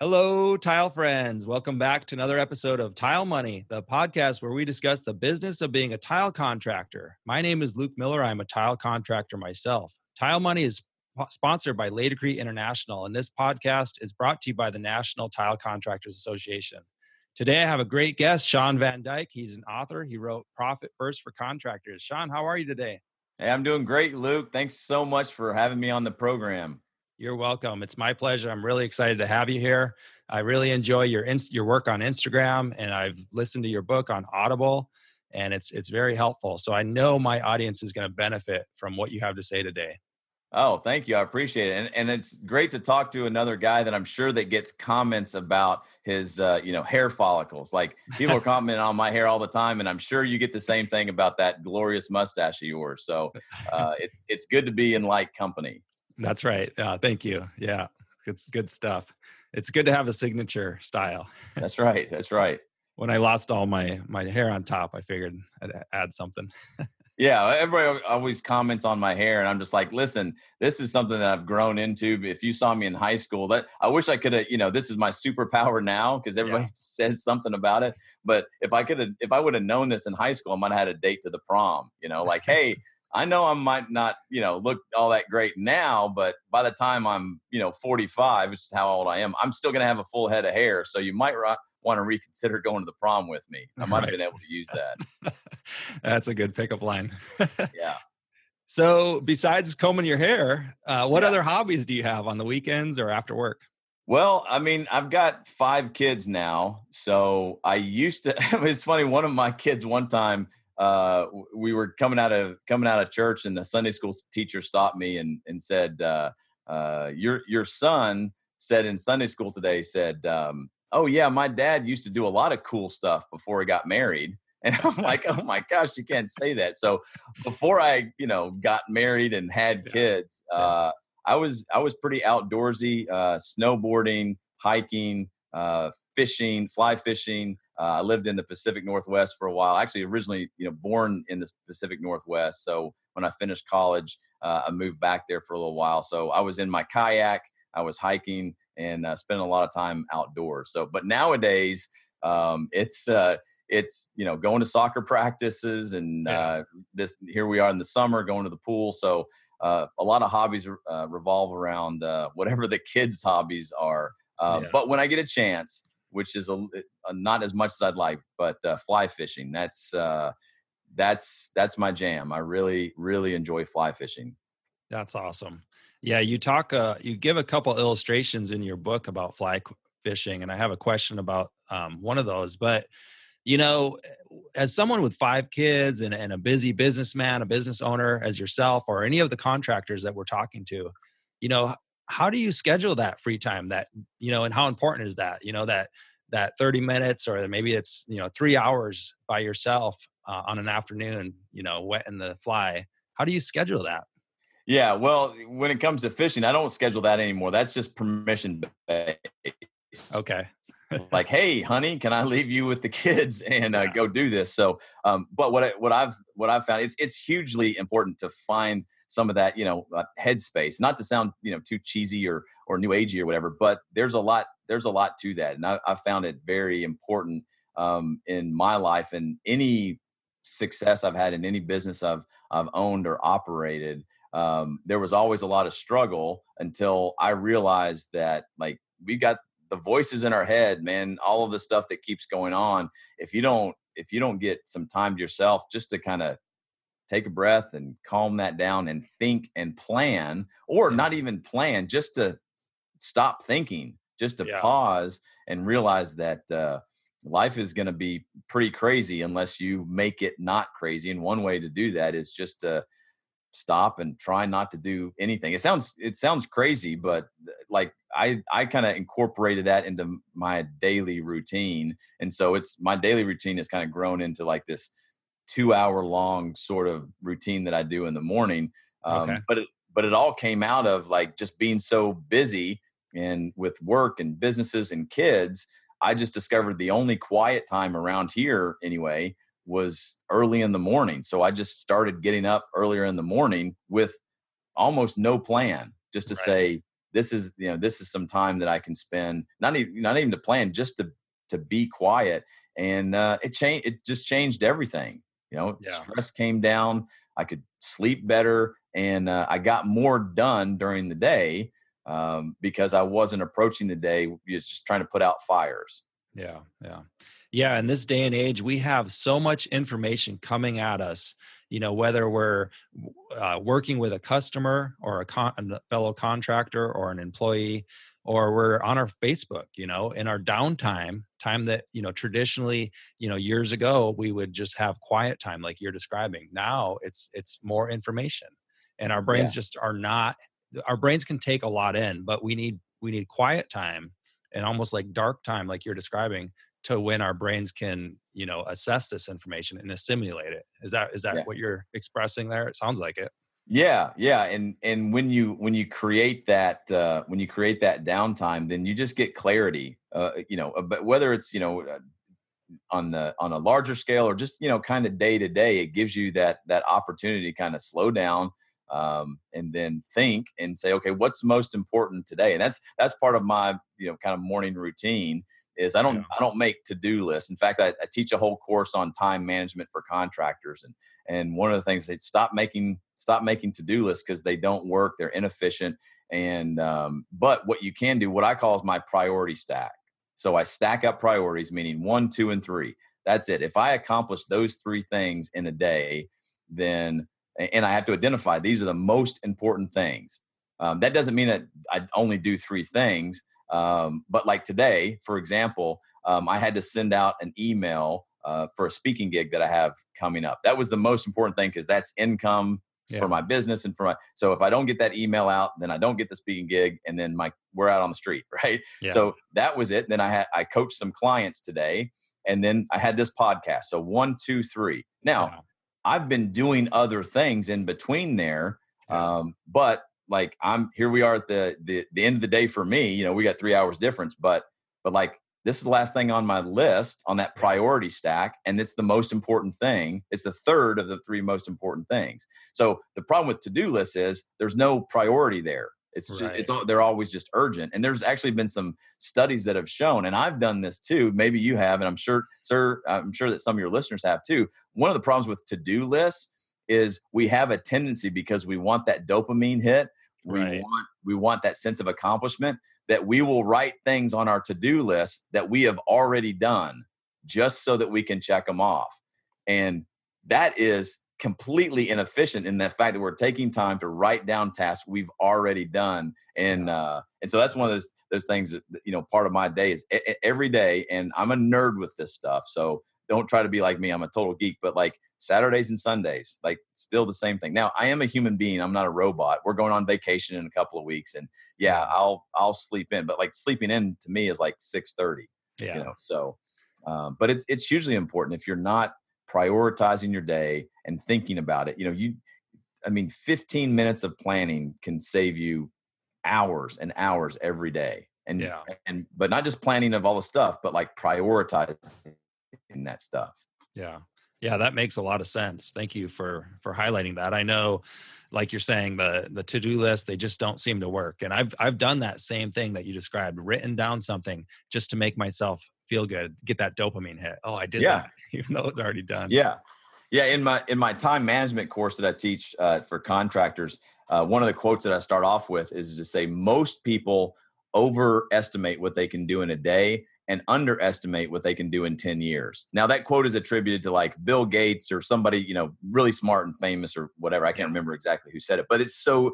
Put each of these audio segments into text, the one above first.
Hello, tile friends. Welcome back to another episode of Tile Money, the podcast where we discuss the business of being a tile contractor. My name is Luke Miller. I'm a tile contractor myself. Tile Money is sponsored by LATICRETE International, and this podcast is brought to you by the National Tile Contractors Association. Today, I have a great guest, Shawn Van Dyke. He's an author. He wrote Profit First for Contractors. Shawn, how are you today? Hey, I'm doing great, Luke. Thanks so much for having me on the program. You're welcome. It's my pleasure. I'm really excited to have you here. I really enjoy your work on Instagram, and I've listened to your book on Audible, and it's very helpful. So I know my audience is going to benefit from what you have to say today. Oh, thank you. I appreciate it. And it's great to talk to another guy that I'm sure that gets comments about his, hair follicles. Like people are commenting on my hair all the time, and I'm sure you get the same thing about that glorious mustache of yours. So it's good to be in like company. That's right. Thank you. Yeah, it's good stuff. It's good to have a signature style. That's right. That's right. When I lost all my hair on top, I figured I'd add something. Yeah, everybody always comments on my hair, and I'm just like, listen, this is something that I've grown into. If you saw me in high school, that I wish I could have, this is my superpower now because everybody says something about it. But if I would have known this in high school, I might have had a date to the prom, like, hey, I know I might not, look all that great now, but by the time I'm, 45, which is how old I am, I'm still going to have a full head of hair. So you might want to reconsider going to the prom with me. I might have been able to use that. That's a good pickup line. Yeah. So besides combing your hair, what other hobbies do you have on the weekends or after work? Well, I mean, I've got 5 kids now. So I used to, it's funny. One of my kids one time, we were coming out of church, and the Sunday school teacher stopped me and said, your son said in Sunday school today, said, oh yeah, my dad used to do a lot of cool stuff before he got married. And I'm like, oh my gosh, you can't say that. So before I, got married and had kids, I was pretty outdoorsy, snowboarding, hiking, fishing, fly fishing. I lived in the Pacific Northwest for a while. Actually, originally, born in the Pacific Northwest. So when I finished college, I moved back there for a little while. So I was in my kayak, I was hiking, and spending a lot of time outdoors. So, but nowadays, it's going to soccer practices, and here we are in the summer going to the pool. So a lot of hobbies revolve around whatever the kids' hobbies are. But when I get a chance, which is not as much as I'd like, but fly fishing, that's my jam. I really, really enjoy fly fishing. That's awesome. Yeah, you give a couple illustrations in your book about fly fishing, and I have a question about one of those. But as someone with 5 kids and a busy businessman, a business owner as yourself, or any of the contractors that we're talking to, how do you schedule that free time? That and how important is that? That 30 minutes, or maybe it's 3 hours by yourself on an afternoon, wetting the fly. How do you schedule that? Yeah, well, when it comes to fishing, I don't schedule that anymore. That's just permission based. Okay. Like, hey, honey, can I leave you with the kids and go do this? So, but what I've found, it's hugely important to find some of that, headspace. Not to sound, too cheesy or new agey or whatever, but there's a lot to that, and I found it very important in my life, and any success I've had in any business I've owned or operated. There was always a lot of struggle until I realized that, like, we got the voices in our head, man, all of the stuff that keeps going on. If you don't get some time to yourself just to kind of take a breath and calm that down and think and plan, or not even plan, just to stop thinking, just to pause and realize that life is going to be pretty crazy unless you make it not crazy. And one way to do that is just to stop and try not to do anything. It sounds crazy, but like I kind of incorporated that into my daily routine. And so my daily routine has kind of grown into like this 2-hour long sort of routine that I do in the morning. But it all came out of like just being so busy and with work and businesses and kids. I just discovered the only quiet time around here anyway was early in the morning. So I just started getting up earlier in the morning with almost no plan, just to say, this is, this is some time that I can spend, not even to plan, just to be quiet. And it just changed everything. Yeah. Stress came down. I could sleep better, and I got more done during the day, because I wasn't approaching the day just trying to put out fires. Yeah. Yeah. Yeah. In this day and age, we have so much information coming at us, whether we're working with a customer or a fellow contractor or an employee, or we're on our Facebook, in our downtime, time that, traditionally, years ago, we would just have quiet time like you're describing. Now it's more information, and our brains Yeah. just are not, our brains can take a lot in, but we need quiet time and almost like dark time, like you're describing, to when our brains can, assess this information and assimilate it. Is that Yeah. what you're expressing there? It sounds like it. Yeah, yeah, and when you create that downtime, then you just get clarity. But whether it's on a larger scale or just kind of day to day, it gives you that opportunity to kind of slow down, and then think and say, okay, what's most important today? And that's part of my kind of morning routine. Is I Yeah. don't make to-do lists. In fact, I teach a whole course on time management for contractors, and one of the things they stop making to-do lists because they don't work, they're inefficient. And but what you can do, what I call is my priority stack. So I stack up priorities, meaning 1, 2, and 3. That's it. If I accomplish those 3 things in a day, then, and I have to identify these are the most important things. That doesn't mean that I only do 3 things. But like today, for example, I had to send out an email for a speaking gig that I have coming up. That was the most important thing because that's income for my business and so if I don't get that email out, then I don't get the speaking gig, and then we're out on the street, right? Yeah. So that was it. Then I coached some clients today, and then I had this podcast. So 1, 2, 3. Now I've been doing other things in between there, but like here we are at the end of the day for me. We got 3 hours difference, but like this is the last thing on my list on that priority stack, and it's the most important thing. It's the third of the 3 most important things. So the problem with to-do lists is there's no priority there. It's just they're always just urgent. And there's actually been some studies that have shown, and I've done this too. Maybe you have, and I'm sure that some of your listeners have too. One of the problems with to-do lists is we have a tendency, because we want that dopamine hit. We want that sense of accomplishment, that we will write things on our to-do list that we have already done just so that we can check them off. And that is completely inefficient in the fact that we're taking time to write down tasks we've already done. And so that's one of those things that, part of my day is every day. And I'm a nerd with this stuff. So don't try to be like me. I'm a total geek, but like Saturdays and Sundays, like still the same thing. Now I am a human being. I'm not a robot. We're going on vacation in a couple of weeks, and I'll sleep in, but like sleeping in to me is like 6:30, so, but it's hugely important if you're not prioritizing your day and thinking about it. 15 minutes of planning can save you hours and hours every day. But not just planning of all the stuff, but like prioritizing that stuff. Yeah. Yeah, that makes a lot of sense. Thank you for highlighting that. I know, like you're saying, the to-do list, they just don't seem to work. And I've done that same thing that you described, written down something just to make myself feel good, get that dopamine hit. Oh, I did that, even though it's already done. Yeah. Yeah. In my time management course that I teach for contractors, one of the quotes that I start off with is to say, most people overestimate what they can do in a day and underestimate what they can do in 10 years. Now that quote is attributed to like Bill Gates or somebody, really smart and famous or whatever. I can't remember exactly who said it, but it's so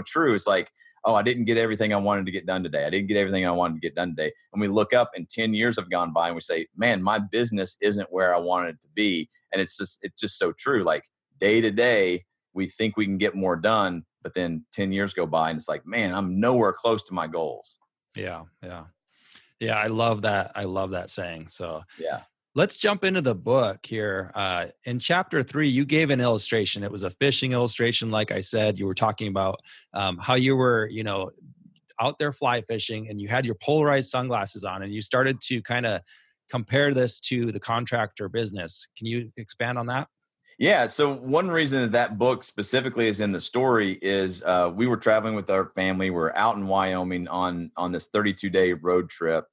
true. It's like, oh, I didn't get everything I wanted to get done today. I didn't get everything I wanted to get done today. And we look up and 10 years have gone by and we say, man, my business isn't where I wanted it to be. And it's just so true. Like day to day, we think we can get more done, but then 10 years go by and it's like, man, I'm nowhere close to my goals. Yeah. Yeah. Yeah, I love that. I love that saying. So yeah, let's jump into the book here. In chapter 3, you gave an illustration. It was a fishing illustration. Like I said, you were talking about how you were, out there fly fishing, and you had your polarized sunglasses on, and you started to kind of compare this to the contractor business. Can you expand on that? Yeah. So one reason that that book specifically is in the story is we were traveling with our family. We're out in Wyoming on this 32-day road trip.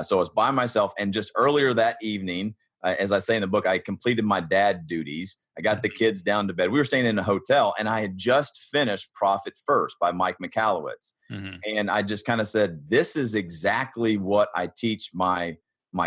So I was by myself, and just earlier that evening, as I say in the book, I completed my dad duties. I got the kids down to bed. We were staying in a hotel, and I had just finished Profit First by Mike Michalowicz. Mm-hmm. And I just kind of said, this is exactly what I teach my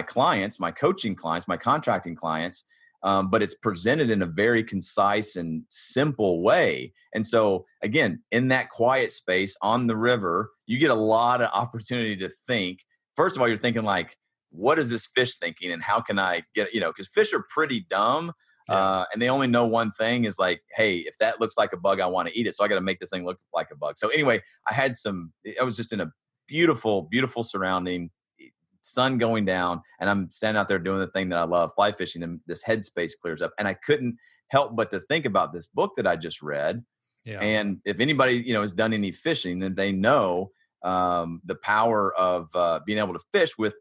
clients, my coaching clients, my contracting clients. But it's presented in a very concise and simple way. And so, again, in that quiet space on the river, you get a lot of opportunity to think. First of all, you're thinking like, what is this fish thinking, and how can I get, because fish are pretty dumb. And they only know one thing is like, hey, if that looks like a bug, I want to eat it. So I got to make this thing look like a bug. So anyway, I was just in a beautiful, beautiful surrounding, sun going down, and I'm standing out there doing the thing that I love, fly fishing, and this headspace clears up. And I couldn't help but to think about this book that I just read. Yeah. And if anybody, has done any fishing, then they know the power of being able to fish with,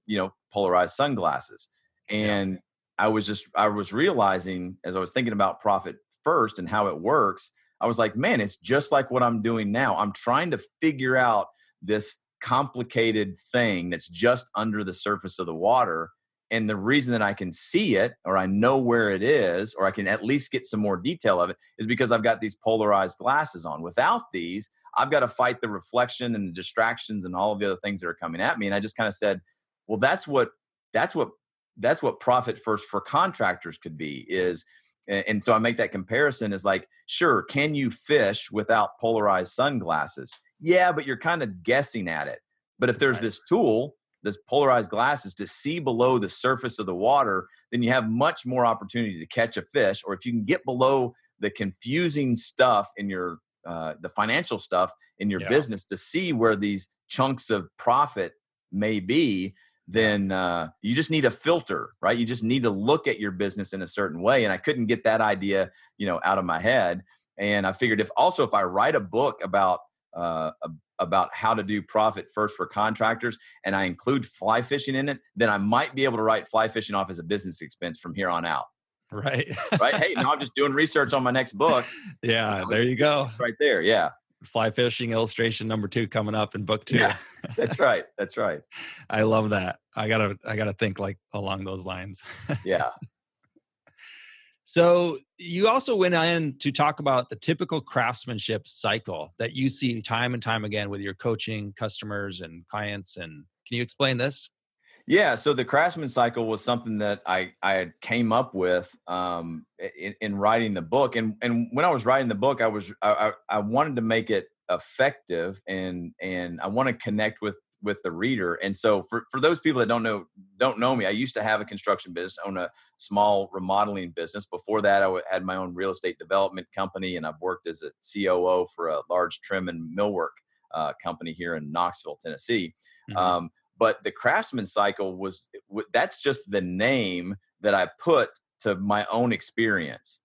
polarized sunglasses. And I was realizing, as I was thinking about Profit First and how it works, I was like, man, it's just like what I'm doing now. I'm trying to figure out this complicated thing that's just under the surface of the water. And the reason that I can see it, or I know where it is, or I can at least get some more detail of it, is because I've got these polarized glasses on. Without these, I've got to fight the reflection and the distractions and all of the other things that are coming at me. And I just kind of said, well, that's what Profit First for contractors could be, is. And so I make that comparison, is like, sure, can you fish without polarized sunglasses? Yeah, but you're kind of guessing at it. But if there's this tool, this polarized glasses, to see below the surface of the water, then you have much more opportunity to catch a fish. Or if you can get below the confusing stuff in your, the financial stuff in your business, to see where these chunks of profit may be, then you just need a filter, right? You just need to look at your business in a certain way. And I couldn't get that idea, out of my head. And I figured if I write a book about how to do Profit First for contractors, and I include fly fishing in it, then I might be able to write fly fishing off as a business expense from here on out. Right. Right. Hey, now I'm just doing research on my next book. Yeah. There you go. Right there. Yeah. Fly fishing illustration number 2 coming up in book 2. Yeah, that's right. That's right. I love that. I gotta think like along those lines. Yeah. So you also went in to talk about the typical craftsmanship cycle that you see time and time again with your coaching customers and clients. And can you explain this? Yeah. So the Craftsman cycle was something that I came up with in writing the book. And when I was writing the book, I wanted to make it effective, and I want to connect with the reader. And so for those people that don't know me, I used to have a construction business, own a small remodeling business. Before that, I had my own real estate development company, and I've worked as a COO for a large trim and millwork company here in Knoxville, Tennessee. Mm-hmm. But the Craftsman cycle that's just the name that I put to my own experience.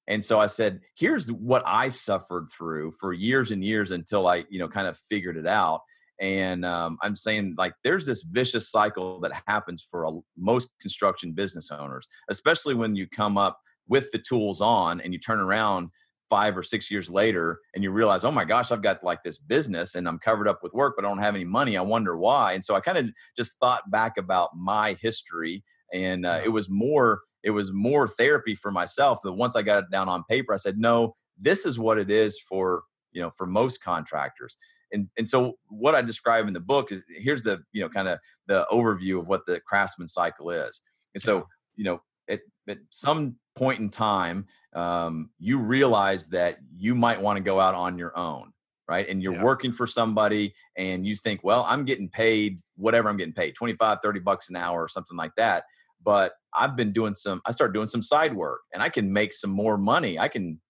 And so I said, here's what I suffered through for years and years until I, kind of figured it out. And I'm saying, like, there's this vicious cycle that happens for most construction business owners, especially when you come up with the tools on and you turn around 5 or 6 years later and you realize, oh my gosh, I've got like this business and I'm covered up with work, but I don't have any money. I wonder why. And so I kind of just thought back about my history, and it was more therapy for myself. That once I got it down on paper, I said, no, this is what it is for most contractors. And so what I describe in the book is, here's the, kind of the overview of what the Craftsman cycle is. And so, at some point in time, you realize that you might want to go out on your own, right? And you're working for somebody, and you think, well, I'm getting paid whatever I'm getting paid, $25, $30 an hour or something like that. But I started doing some side work, and I can make some more money. I can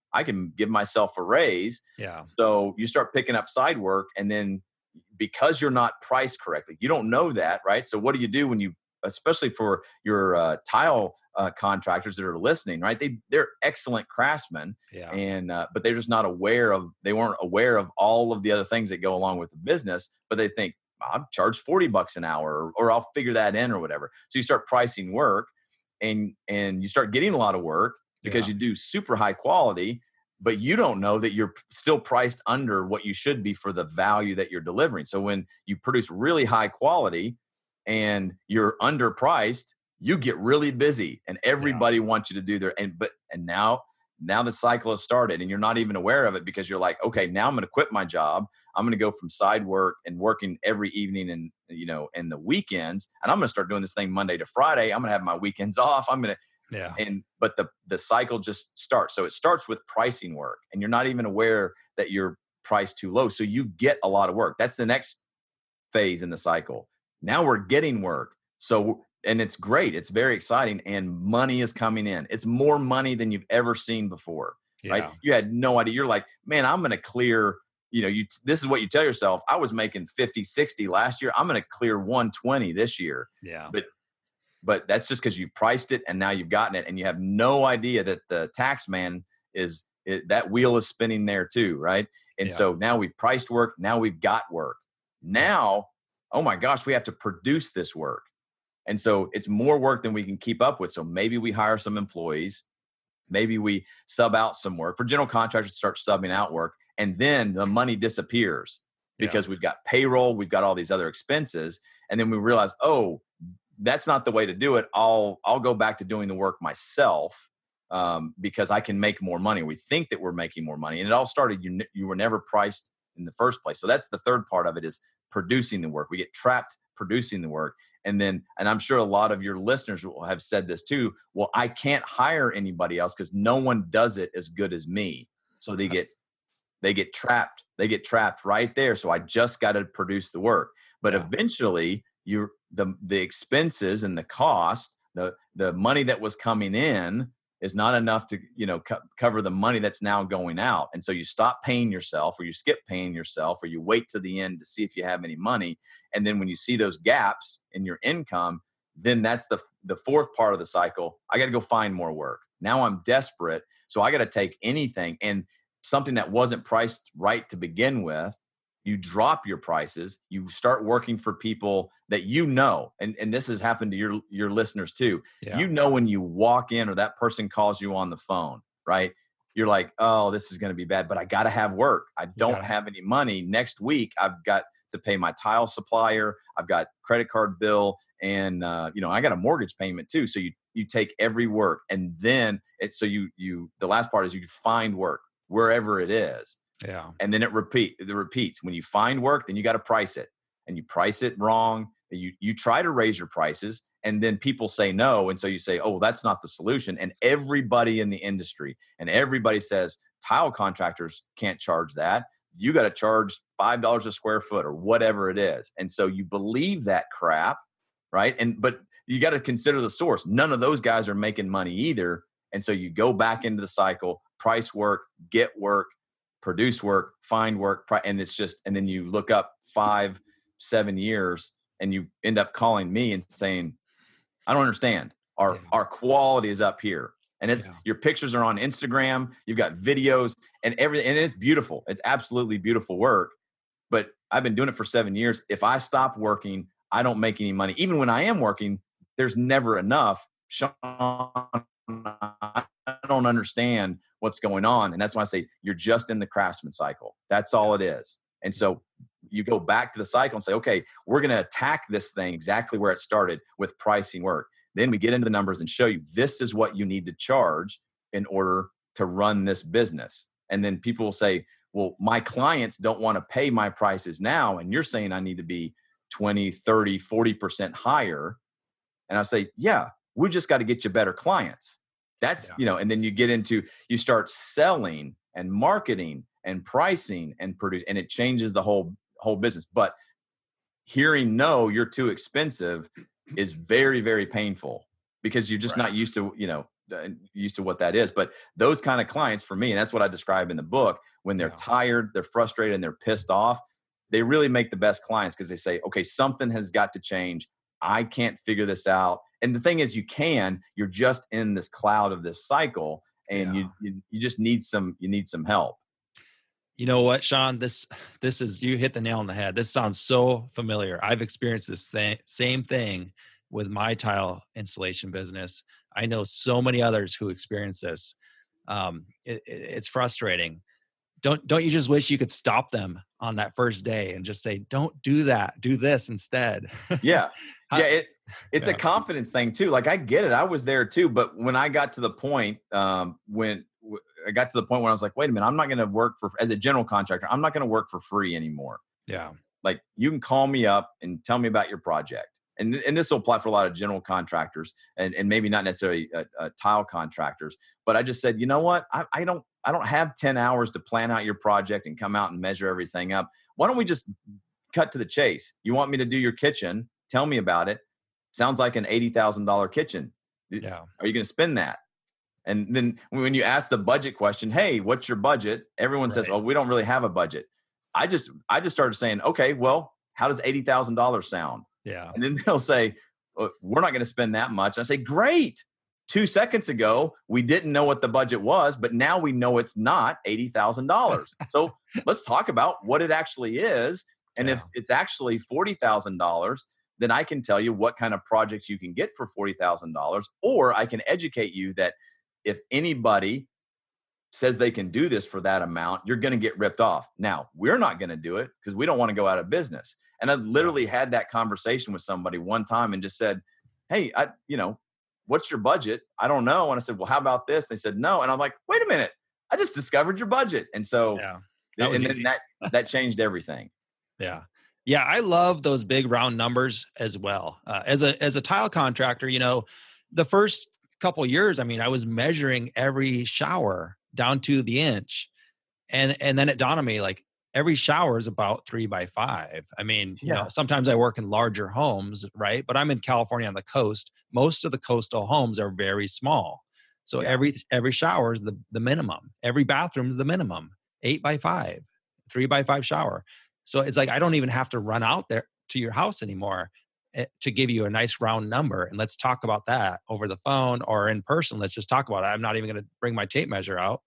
give myself a raise. Yeah. So you start picking up side work, and then because you're not priced correctly, you don't know that, right? So what do you do when especially for your tile contractors that are listening, right? They're excellent craftsmen, and but they're just they weren't aware of all of the other things that go along with the business. But they think, I'll charge $40 an hour, or I'll figure that in, or whatever. So you start pricing work, and you start getting a lot of work. because Yeah. you do super high quality, but you don't know that you're still priced under what you should be for the value that you're delivering. So when you produce really high quality and you're underpriced, you get really busy and Yeah. everybody wants you to do their, and now the cycle has started and you're not even aware of it because you're like, okay, now I'm going to quit my job. I'm going to go from side work and working every evening and, and the weekends. And I'm going to start doing this thing Monday to Friday. I'm going to have my weekends off. Yeah. But the cycle just starts. So it starts with pricing work and you're not even aware that you're priced too low. So you get a lot of work. That's the next phase in the cycle. Now we're getting work. So, and it's great. It's very exciting and money is coming in. It's more money than you've ever seen before, right? Yeah. You had no idea. You're like, man, I'm going to clear, this is what you tell yourself. I was making 50, 60 last year. I'm going to clear 120 this year. Yeah. But that's just because you've priced it and now you've gotten it and you have no idea that the tax man that wheel is spinning there too, right? And so now we've priced work. Now we've got work. Now, oh my gosh, we have to produce this work. And so it's more work than we can keep up with. So maybe we hire some employees. Maybe we sub out some work. For general contractors to start subbing out work. And then the money disappears because we've got payroll. We've got all these other expenses. And then we realize, oh, that's not the way to do it. I'll go back to doing the work myself because I can make more money. We think that we're making more money. And it all started, you were never priced in the first place. So that's the third part of it is producing the work. We get trapped producing the work. And I'm sure a lot of your listeners will have said this too. Well, I can't hire anybody else because no one does it as good as me. So they get trapped. They get trapped right there. So I just got to produce the work. But eventually the expenses and the cost, the money that was coming in is not enough to, cover the money that's now going out. And so you stop paying yourself or you skip paying yourself or you wait to the end to see if you have any money. And then when you see those gaps in your income, then that's the fourth part of the cycle. I got to go find more work. Now I'm desperate. So I got to take anything and something that wasn't priced right to begin with. You drop your prices, you start working for people that and this has happened to your listeners too. Yeah. When you walk in or that person calls you on the phone, right? You're like, oh, this is going to be bad, but I got to have work. I don't have any money. Next week, I've got to pay my tile supplier. I've got credit card bill and, I got a mortgage payment too. So you take every work and then the last part is you find work wherever it is. Yeah. And then it repeats. When you find work, then you got to price it and you price it wrong. You try to raise your prices and then people say no. And so you say, oh, that's not the solution. And everybody in the industry and everybody says tile contractors can't charge that. You got to charge $5 a square foot or whatever it is. And so you believe that crap, right? But you got to consider the source. None of those guys are making money either. And so you go back into the cycle, price work, get work, produce work, find work, and then you look up 5-7 years and you end up calling me and saying, I don't understand. Our quality is up here. And your pictures are on Instagram, you've got videos and everything, and it's beautiful. It's absolutely beautiful work. But I've been doing it for 7 years. If I stop working, I don't make any money. Even when I am working, there's never enough. Shawn, I don't understand what's going on. And that's why I say you're just in the craftsman cycle. That's all it is. And so you go back to the cycle and say, okay, we're going to attack this thing exactly where it started with pricing work. Then we get into the numbers and show you this is what you need to charge in order to run this business. And then people will say, well, my clients don't want to pay my prices now. And you're saying I need to be 20, 30, 40% higher. And I say, yeah, we just got to get you better clients. That's, and then you start selling and marketing and pricing and produce, and it changes the whole business. But hearing no, you're too expensive is very, very painful because you're just not used to, used to what that is. But those kind of clients for me, and that's what I describe in the book, when they're tired, they're frustrated, and they're pissed off, they really make the best clients because they say, okay, something has got to change. I can't figure this out. And the thing is, you're just in this cloud of this cycle, and you just need some help. You know what, Shawn, this is, you hit the nail on the head. This sounds so familiar. I've experienced this same thing with my tile installation business. I know so many others who experience this. It's frustrating. Don't you just wish you could stop them on that first day and just say, don't do that, do this instead? Yeah. How- Yeah. It's a yeah, confidence thing too. Like I get it. I was there too. But when I got to the point, I got to the point where I was like, wait a minute, I'm not going to work as a general contractor. I'm not going to work for free anymore. yeah, Like you can call me up and tell me about your project. And this will apply for a lot of general contractors and maybe not necessarily tile contractors. But I just said, you know what? I don't have 10 hours to plan out your project and come out and measure everything up. Why don't we just cut to the chase? You want me to do your kitchen? Tell me about it. Sounds like an $80,000 kitchen. yeah, Are you going to spend that? And then when you ask the budget question, hey, what's your budget? Everyone says, right. well, we don't really have a budget. I just started saying, okay, well, how does $80,000 sound? Yeah, And then they'll say, we're not going to spend that much. I say, great. 2 seconds ago, we didn't know what the budget was, but now we know it's not $80,000. So let's talk about what it actually is. And if it's actually $40,000, then I can tell you what kind of projects you can get for $40,000, or I can educate you that if anybody says they can do this for that amount, you're going to get ripped off. Now, we're not going to do it because we don't want to go out of business. And I literally had that conversation with somebody one time and just said, hey, what's your budget? I don't know. And I said, well, how about this? They said, no. And I'm like, wait a minute, I just discovered your budget. And so, that changed everything. Yeah. Yeah. I love those big round numbers as well. As a tile contractor, the first couple of years, I mean, I was measuring every shower down to the inch. And then it dawned on me, like, every shower is about 3 by 5. I mean, sometimes I work in larger homes, right? But I'm in California on the coast. Most of the coastal homes are very small. So every shower is the minimum. Every bathroom is the minimum, 8 by 5, 3 by 5 shower. So it's like, I don't even have to run out there to your house anymore to give you a nice round number. And let's talk about that over the phone or in person. Let's just talk about it. I'm not even going to bring my tape measure out,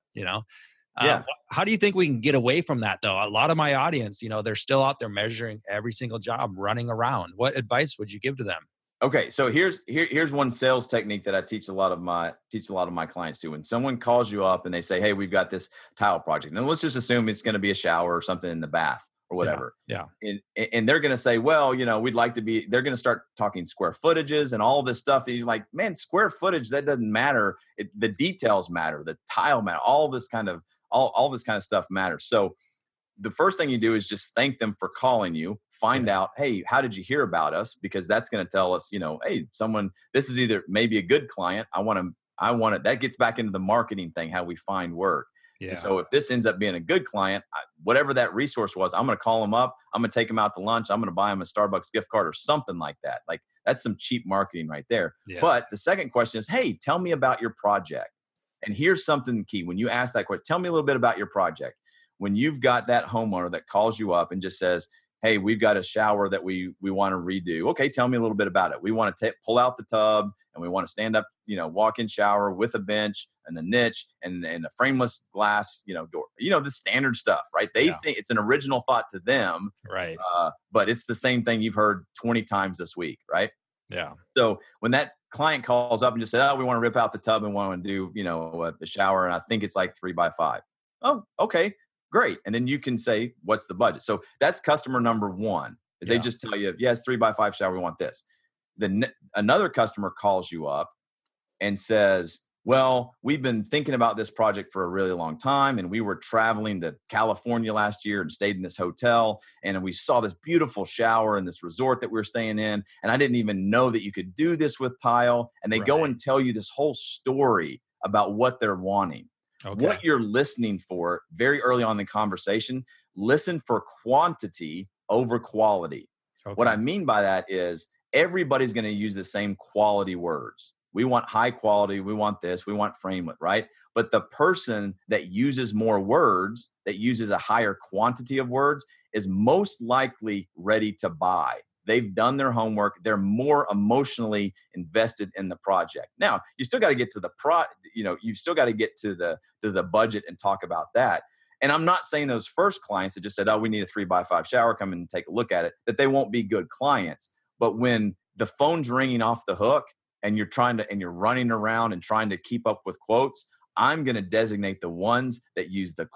How do you think we can get away from that, though? A lot of my audience, they're still out there measuring every single job, running around. What advice would you give to them? Okay, so here's one sales technique that I teach a lot of my clients to. When someone calls you up and they say, "Hey, we've got this tile project," and let's just assume it's going to be a shower or something in the bath or whatever. Yeah. And they're going to say, "Well, we'd like to be." They're going to start talking square footages and all this stuff. And you're like, "Man, square footage, that doesn't matter. The details matter. The tile matter. All this kind of stuff matters." So the first thing you do is just thank them for calling you. Find out, hey, how did you hear about us? Because that's going to tell us, hey, this is either maybe a good client. I want it. That gets back into the marketing thing, how we find work. Yeah. And so if this ends up being a good client, whatever that resource was, I'm going to call them up. I'm going to take them out to lunch. I'm going to buy them a Starbucks gift card or something like that. Like, that's some cheap marketing right there. Yeah. But the second question is, hey, tell me about your project. And here's something key. When you ask that question, tell me a little bit about your project. When you've got that homeowner that calls you up and just says, hey, we've got a shower that we want to redo. Okay, tell me a little bit about it. We want to pull out the tub and we want to stand up, walk-in shower with a bench and a niche and a frameless glass, door. The standard stuff, right? They think it's an original thought to them, right? But it's the same thing you've heard 20 times this week, right? Yeah. So when that client calls up and just said, "Oh, we want to rip out the tub and want to do, a shower, and I think it's like 3 by 5." Oh, okay. Great. And then you can say, what's the budget? So that's customer number one, is they just tell you, yes, 3 by 5 shower, we want this. Then another customer calls you up and says, well, we've been thinking about this project for a really long time. And we were traveling to California last year and stayed in this hotel. And we saw this beautiful shower in this resort that we were staying in. And I didn't even know that you could do this with tile. And they go and tell you this whole story about what they're wanting. Okay. What you're listening for very early on in the conversation, listen for quantity over quality. Okay. What I mean by that is everybody's going to use the same quality words. We want high quality. We want this. We want framelit, right? But the person that uses more words, that uses a higher quantity of words, is most likely ready to buy. They've done their homework. They're more emotionally invested in the project. Now, you still got to get to you've still got to get to the budget and talk about that. And I'm not saying those first clients that just said, "Oh, we need a 3 by 5 shower, come in and take a look at it," that they won't be good clients. But when the phone's ringing off the hook and you're running around and trying to keep up with quotes, I'm going to designate the ones that use the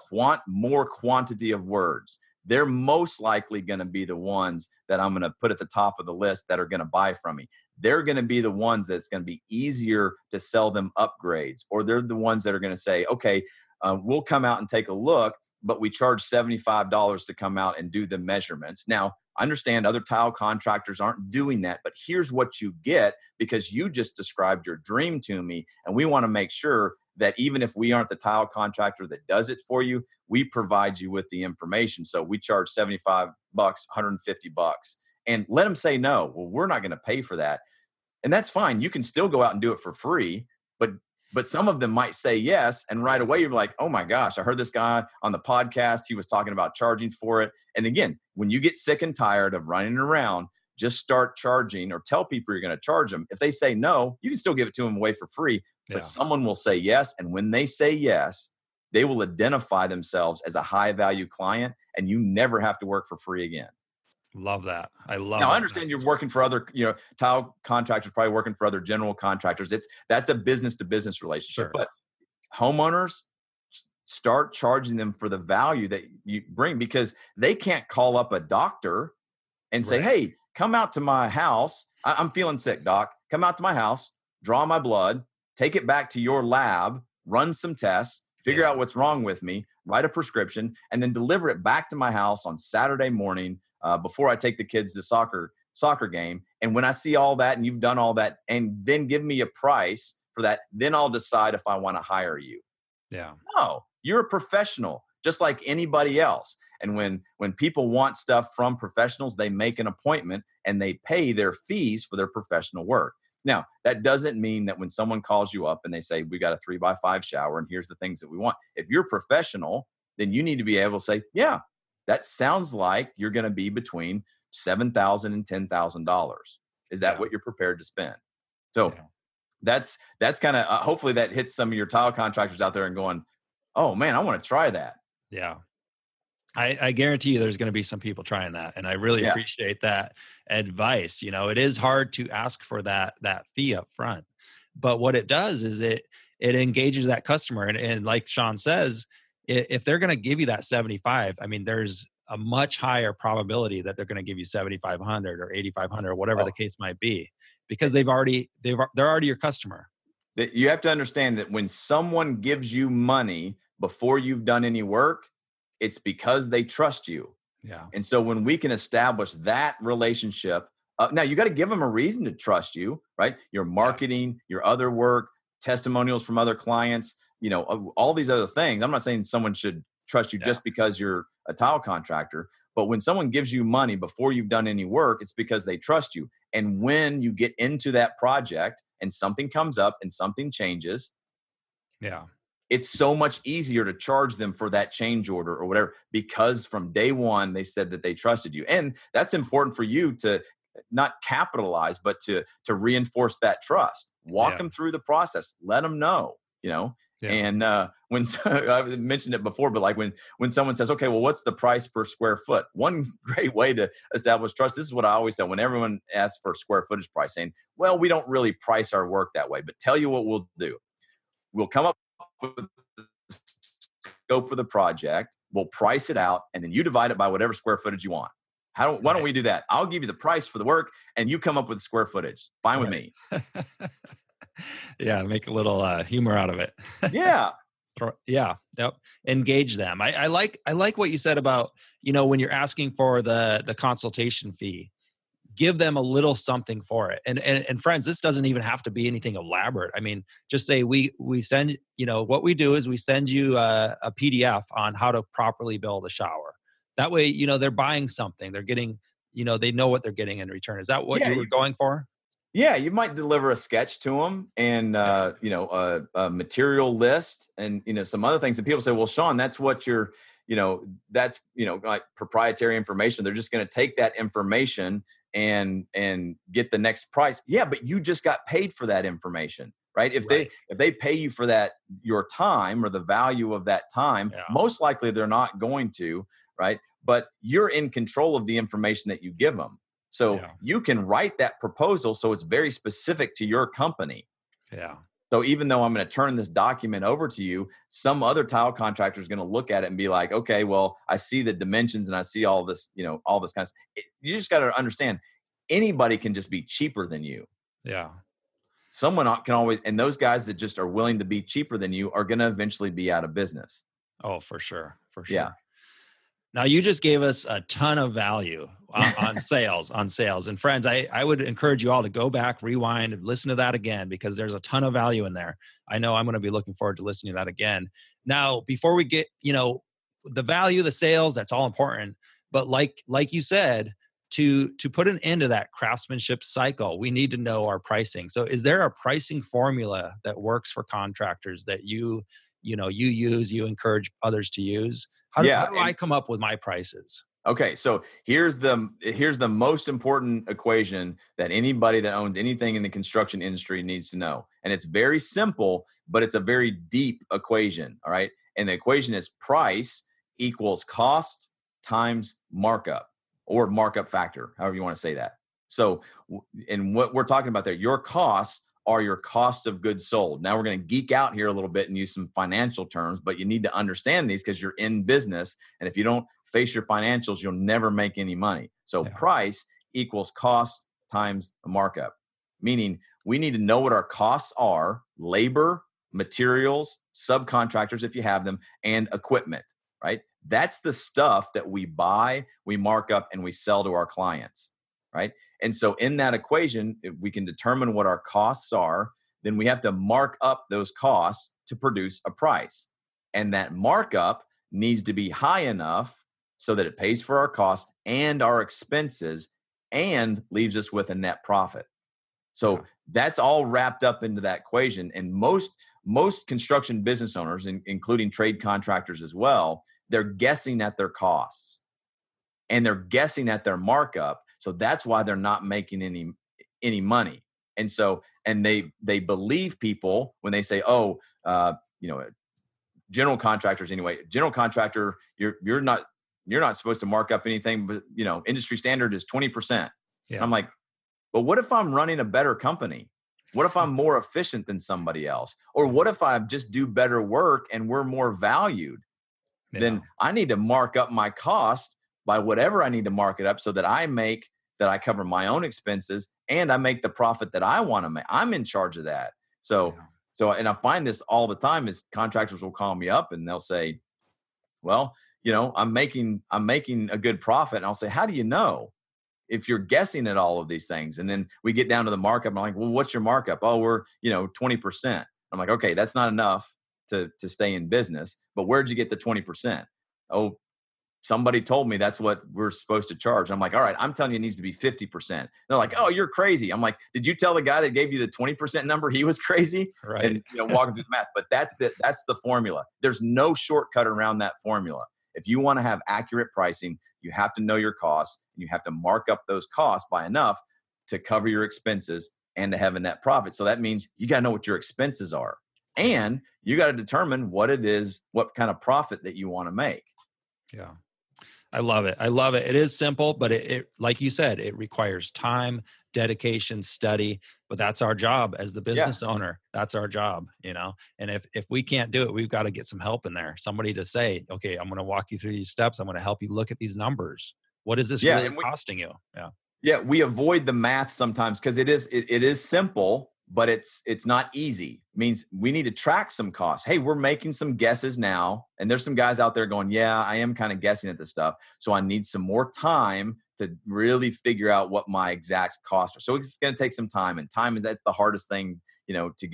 more quantity of words. They're most likely going to be the ones that I'm going to put at the top of the list that are going to buy from me. They're going to be the ones that's going to be easier to sell them upgrades, or they're the ones that are going to say, okay, we'll come out and take a look, but we charge $75 to come out and do the measurements. Now, I understand other tile contractors aren't doing that, but here's what you get because you just described your dream to me. And we want to make sure that even if we aren't the tile contractor that does it for you, we provide you with the information. So we charge $75, $150, and let them say no. Well, we're not going to pay for that. And that's fine. You can still go out and do it for free, but some of them might say yes. And right away, you're like, oh my gosh, I heard this guy on the podcast. He was talking about charging for it. And again, when you get sick and tired of running around, just start charging or tell people you're going to charge them. If they say no, you can still give it to them away for free, but someone will say yes. And when they say yes, they will identify themselves as a high value client, and you never have to work for free again. Love that. I love Now, that I understand you're working for other, tile contractors, probably working for other general contractors. That's a business to business relationship. Sure. But homeowners, start charging them for the value that you bring, because they can't call up a doctor and say, hey, come out to my house. I'm feeling sick, doc. Come out to my house, draw my blood, take it back to your lab, run some tests, figure out what's wrong with me, write a prescription, and then deliver it back to my house on Saturday morning before I take the kids to soccer game. And when I see all that and you've done all that, and then give me a price for that, then I'll decide if I want to hire you. Yeah. No, you're a professional just like anybody else. And when people want stuff from professionals, they make an appointment and they pay their fees for their professional work. Now, that doesn't mean that when someone calls you up and they say, we got a 3x5 shower and here's the things that we want. If you're professional, then you need to be able to say, yeah, that sounds like you're going to be between $7,000 and $10,000. Is that what you're prepared to spend? So that's kind of, hopefully that hits some of your tile contractors out there and going, oh man, I want to try that. Yeah. I guarantee you there's going to be some people trying that. And I really appreciate that advice. It is hard to ask for that fee up front, but what it does is it engages that customer. And like Shawn says, if they're going to give you that 75, I mean, there's a much higher probability that they're going to give you 7,500 or 8,500 or whatever the case might be, because they're already your customer. You have to understand that when someone gives you money before you've done any work, it's because they trust you. Yeah. And so when we can establish that relationship, now you got to give them a reason to trust you, right? Your marketing, your other work, testimonials from other clients, all these other things. I'm not saying someone should trust you just because you're a tile contractor, but when someone gives you money before you've done any work, it's because they trust you. And when you get into that project and something comes up and something changes, it's so much easier to charge them for that change order or whatever, because from day one, they said that they trusted you. And that's important for you to not capitalize, but to reinforce that trust. Walk them through the process. Let them know, And when I've mentioned it before, but like when someone says, okay, well, what's the price per square foot? One great way to establish trust, this is what I always say when everyone asks for square footage price, saying, well, we don't really price our work that way, but tell you what we'll do. We'll come up with the scope for the project, we'll price it out, and then you divide it by whatever square footage you want. Why don't we do that? I'll give you the price for the work and you come up with square footage. Fine with me. Make a little humor out of it. Yep. Engage them. I like what you said about, when you're asking for the consultation fee, give them a little something for it. And friends, this doesn't even have to be anything elaborate. I mean, just say we send, what we do is we send you a PDF on how to properly build a shower. That way, they're buying something. They're getting, they know what they're getting in return. Is that what you were going for? Yeah, you might deliver a sketch to them and, a material list and, some other things. And people say, well, Shawn, that's what you're, that's, like proprietary information. They're just going to take that information and get the next price. Yeah, but you just got paid for that information, right? If they pay you for that, your time or the value of that time, most likely they're not going to, right? But you're in control of the information that you give them. So Yeah. you can write that proposal so it's very specific to your company. Yeah. So even though I'm going to turn this document over to you, some other tile contractor is going to look at it and be like, okay, well, I see the dimensions and I see all this, all this kind of stuff. You just got to understand, anybody can just be cheaper than you. Yeah. Someone can always, and those guys that just are willing to be cheaper than you are going to eventually be out of business. Oh, for sure. For Yeah. sure. Now you just gave us a ton of value on sales, And friends, I would encourage you all to go back, rewind, and listen to that again, because there's a ton of value in there. I know I'm going to be looking forward to listening to that again. Now, before we get, the value, the sales, that's all important. But like you said, to put an end to that craftsmanship cycle, we need to know our pricing. So is there a pricing formula that works for contractors that you use, you encourage others to use? How do I come up with my prices? Okay, so here's the most important equation that anybody that owns anything in the construction industry needs to know. And it's very simple, but it's a very deep equation, all right? And the equation is price equals cost times markup, or markup factor, however you want to say that. So, and what we're talking about there, your costs are your cost of goods sold. Now we're going to geek out here a little bit and use some financial terms, but you need to understand these because you're in business. And if you don't face your financials, you'll never make any money. So price equals cost times the markup, meaning we need to know what our costs are: labor, materials, subcontractors if you have them, and equipment, right? That's the stuff that we buy, we mark up, and we sell to our clients, right? And so in that equation, if we can determine what our costs are, then we have to mark up those costs to produce a price. And that markup needs to be high enough so that it pays for our cost and our expenses and leaves us with a net profit. So that's all wrapped up into that equation. And most construction business owners, including trade contractors as well, they're guessing at their costs and they're guessing at their markup. So that's why they're not making any money. And so, and they believe people when they say, general contractors anyway, general contractor, you're not supposed to mark up anything, but industry standard is 20%. Yeah. I'm like, but what if I'm running a better company? What if I'm more efficient than somebody else? Or what if I just do better work and we're more valued? Yeah. Then I need to mark up my cost by whatever I need to mark it up so that I cover my own expenses and I make the profit that I want to make. I'm in charge of that. So, and I find this all the time is contractors will call me up and they'll say, well, I'm making a good profit. And I'll say, how do you know? If you're guessing at all of these things. And then we get down to the markup. I'm like, well, what's your markup? Oh, we're, 20%. I'm like, okay, that's not enough to stay in business, but where'd you get the 20%? Oh, somebody told me that's what we're supposed to charge. I'm like, all right, I'm telling you it needs to be 50%. They're like, oh, you're crazy. I'm like, did you tell the guy that gave you the 20% number he was crazy? Right. And walking through the math. But that's the formula. There's no shortcut around that formula. If you want to have accurate pricing, you have to know your costs and you have to mark up those costs by enough to cover your expenses and to have a net profit. So that means you got to know what your expenses are and you got to determine what it is, what kind of profit that you want to make. Yeah. I love it. It is simple, but it like you said, it requires time, dedication, study, but that's our job as the business owner. That's our job, and if we can't do it, we've got to get some help in there. Somebody to say, okay, I'm going to walk you through these steps. I'm going to help you look at these numbers. What is this really costing you? Yeah. Yeah. We avoid the math sometimes because it is simple, but it's not easy. It means we need to track some costs. Hey, we're making some guesses now. And there's some guys out there going, yeah, I am kind of guessing at this stuff. So I need some more time to really figure out what my exact costs are. So it's going to take some time, and that's the hardest thing, to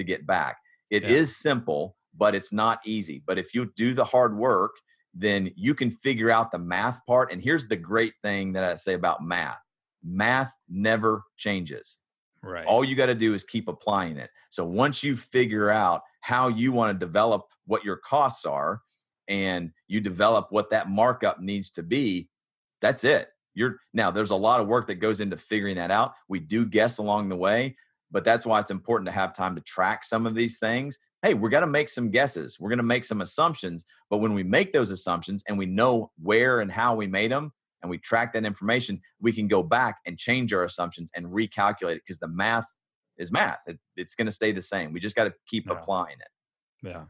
get back. It is simple, but it's not easy. But if you do the hard work, then you can figure out the math part. And here's the great thing that I say about math. Math never changes. Right. All you got to do is keep applying it. So once you figure out how you want to develop what your costs are and you develop what that markup needs to be, that's it. Now there's a lot of work that goes into figuring that out. We do guess along the way, but that's why it's important to have time to track some of these things. Hey, we're going to make some guesses. We're going to make some assumptions, but when we make those assumptions and we know where and how we made them, and we track that information, we can go back and change our assumptions and recalculate it, because the math is math. It's going to stay the same. We just got to keep applying it. Yeah.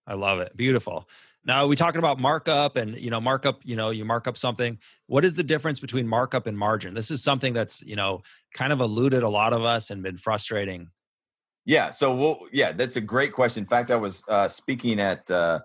I love it. Beautiful. Now we talking about markup and, markup, you mark up something. What is the difference between markup and margin? This is something that's, kind of eluded a lot of us and been frustrating. Yeah. So, that's a great question. In fact, I was speaking at the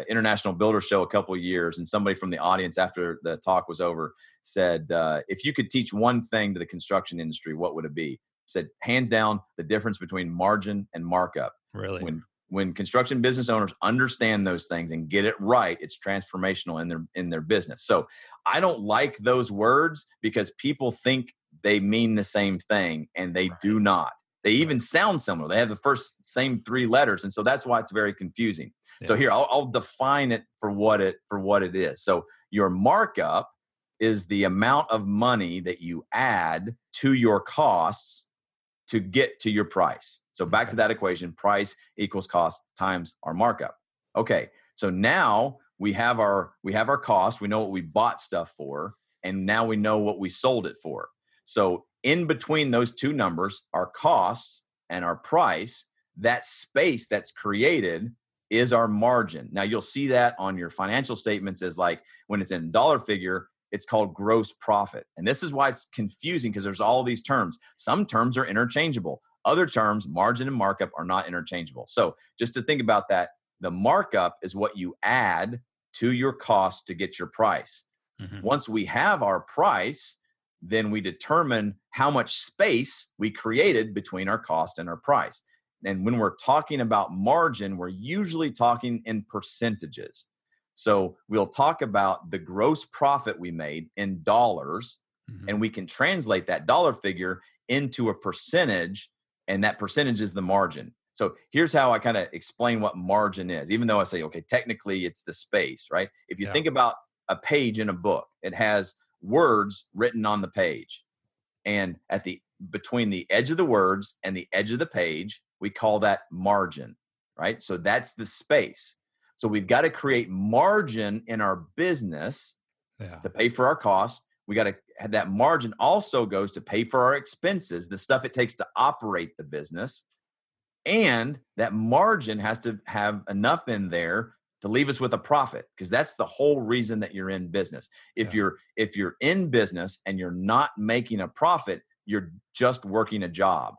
International Builder Show a couple of years, and somebody from the audience after the talk was over said, if you could teach one thing to the construction industry, what would it be? Said, hands down, the difference between margin and markup. Really? When construction business owners understand those things and get it right, it's transformational in their business. So I don't like those words because people think they mean the same thing, and they do not. They even sound similar. They have the same three letters. And so that's why it's very confusing. Yeah. So here, I'll define it for what it is. So your markup is the amount of money that you add to your costs to get to your price. So back to that equation, price equals cost times our markup. Okay. So now we have our cost. We know what we bought stuff for, and now we know what we sold it for. So in between those two numbers, our costs and our price, that space that's created is our margin. Now you'll see that on your financial statements as like when it's in dollar figure, it's called gross profit. And this is why it's confusing, because there's all these terms. Some terms are interchangeable. Other terms, margin and markup, are not interchangeable. So just to think about that, the markup is what you add to your cost to get your price. Mm-hmm. Once we have our price, then we determine how much space we created between our cost and our price. And when we're talking about margin, we're usually talking in percentages. So we'll talk about the gross profit we made in dollars, mm-hmm. and we can translate that dollar figure into a percentage, and that percentage is the margin. So here's how I kind of explain what margin is, even though I say, okay, technically it's the space, right? If you think about a page in a book, it has words written on the page, and between the edge of the words and the edge of the page, we call that margin, right? So that's the space. So we've got to create margin in our business to pay for our costs. We got to have that margin also goes to pay for our expenses, the stuff it takes to operate the business. And that margin has to have enough in there to leave us with a profit, because that's the whole reason that you're in business. If you're in business and you're not making a profit, you're just working a job.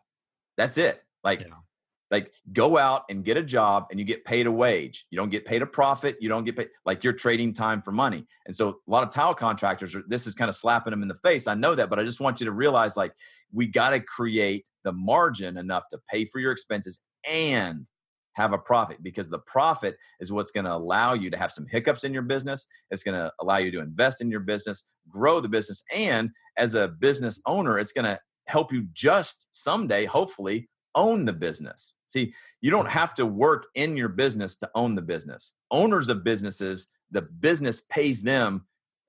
That's it. Like go out and get a job and you get paid a wage. You don't get paid a profit. You don't get paid, like you're trading time for money. And so a lot of tile contractors, this is kind of slapping them in the face. I know that, but I just want you to realize, like, we got to create the margin enough to pay for your expenses and have a profit, because the profit is what's going to allow you to have some hiccups in your business. It's going to allow you to invest in your business, grow the business. And as a business owner, it's going to help you just someday, hopefully, own the business. See, you don't have to work in your business to own the business. Owners of businesses, the business pays them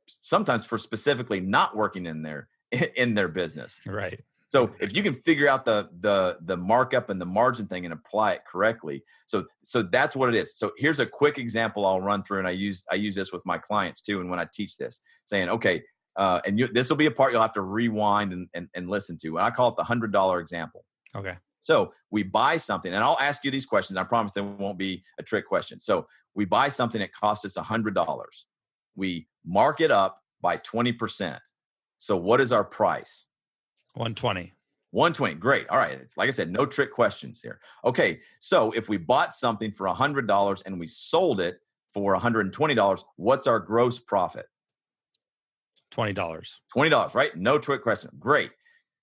sometimes for specifically not working in their business. Right. So if you can figure out the markup and the margin thing and apply it correctly, so that's what it is. So here's a quick example I'll run through, and I use this with my clients too, and when I teach this, saying, okay, this will be a part you'll have to rewind and listen to. And I call it the $100 example. Okay. So we buy something, and I'll ask you these questions. I promise they won't be a trick question. So we buy something that costs us $100. We mark it up by 20%. So what is our price? 120. 120. Great. All right. It's, like I said, no trick questions here. Okay. So if we bought something for $100 and we sold it for $120, what's our gross profit? $20. $20, right? No trick question. Great.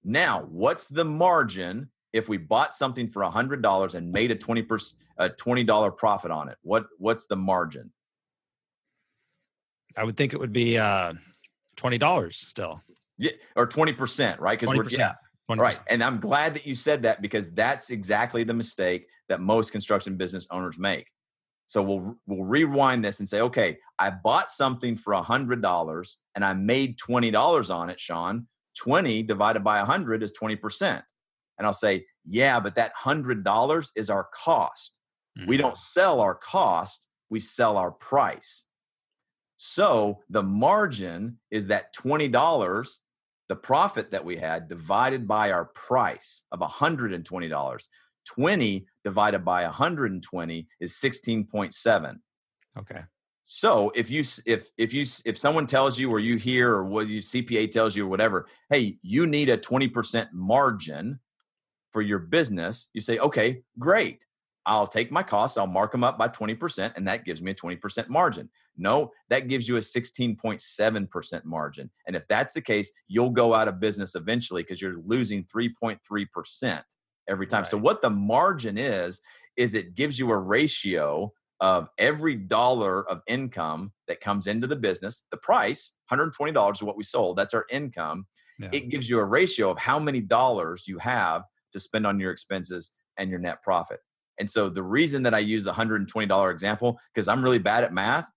Now, what's the margin if we bought something for $100 and made a $20 profit on it? What's the margin? I would think it would be $20 still. Yeah, or 20%, right? Because 20%. Right. And I'm glad that you said that, because that's exactly the mistake that most construction business owners make. So we'll rewind this and say, okay, I bought something for $100 and I made $20 on it, Shawn. 20 divided by 100 is 20%. And I'll say, yeah, but that $100 is our cost. Mm-hmm. We don't sell our cost, we sell our price. So the margin is that $20, the profit that we had divided by our price of $120. 20 divided by 120 is 16.7. Okay. So if someone tells you, or you hear, or what your CPA tells you or whatever, hey, you need a 20% margin for your business, you say, okay, great. I'll take my costs, I'll mark them up by 20%, and that gives me a 20% margin. No, that gives you a 16.7% margin. And if that's the case, you'll go out of business eventually because you're losing 3.3% every time. Right. So what the margin is it gives you a ratio of every dollar of income that comes into the business. The price, $120 is what we sold. That's our income. Yeah. It gives you a ratio of how many dollars you have to spend on your expenses and your net profit. And so the reason that I use the $120 example, because I'm really bad at math,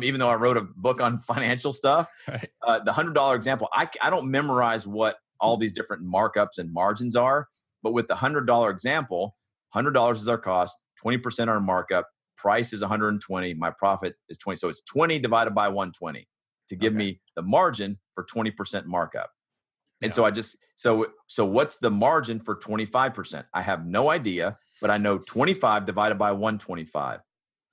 even though I wrote a book on financial stuff, right. The $100 example, I don't memorize what all these different markups and margins are, but with the $100 example, $100 is our cost, 20% our markup, price is 120, my profit is 20. So it's 20 divided by 120 to give me the margin for 20% markup. And so so what's the margin for 25%? I have no idea, but I know 25 divided by 125.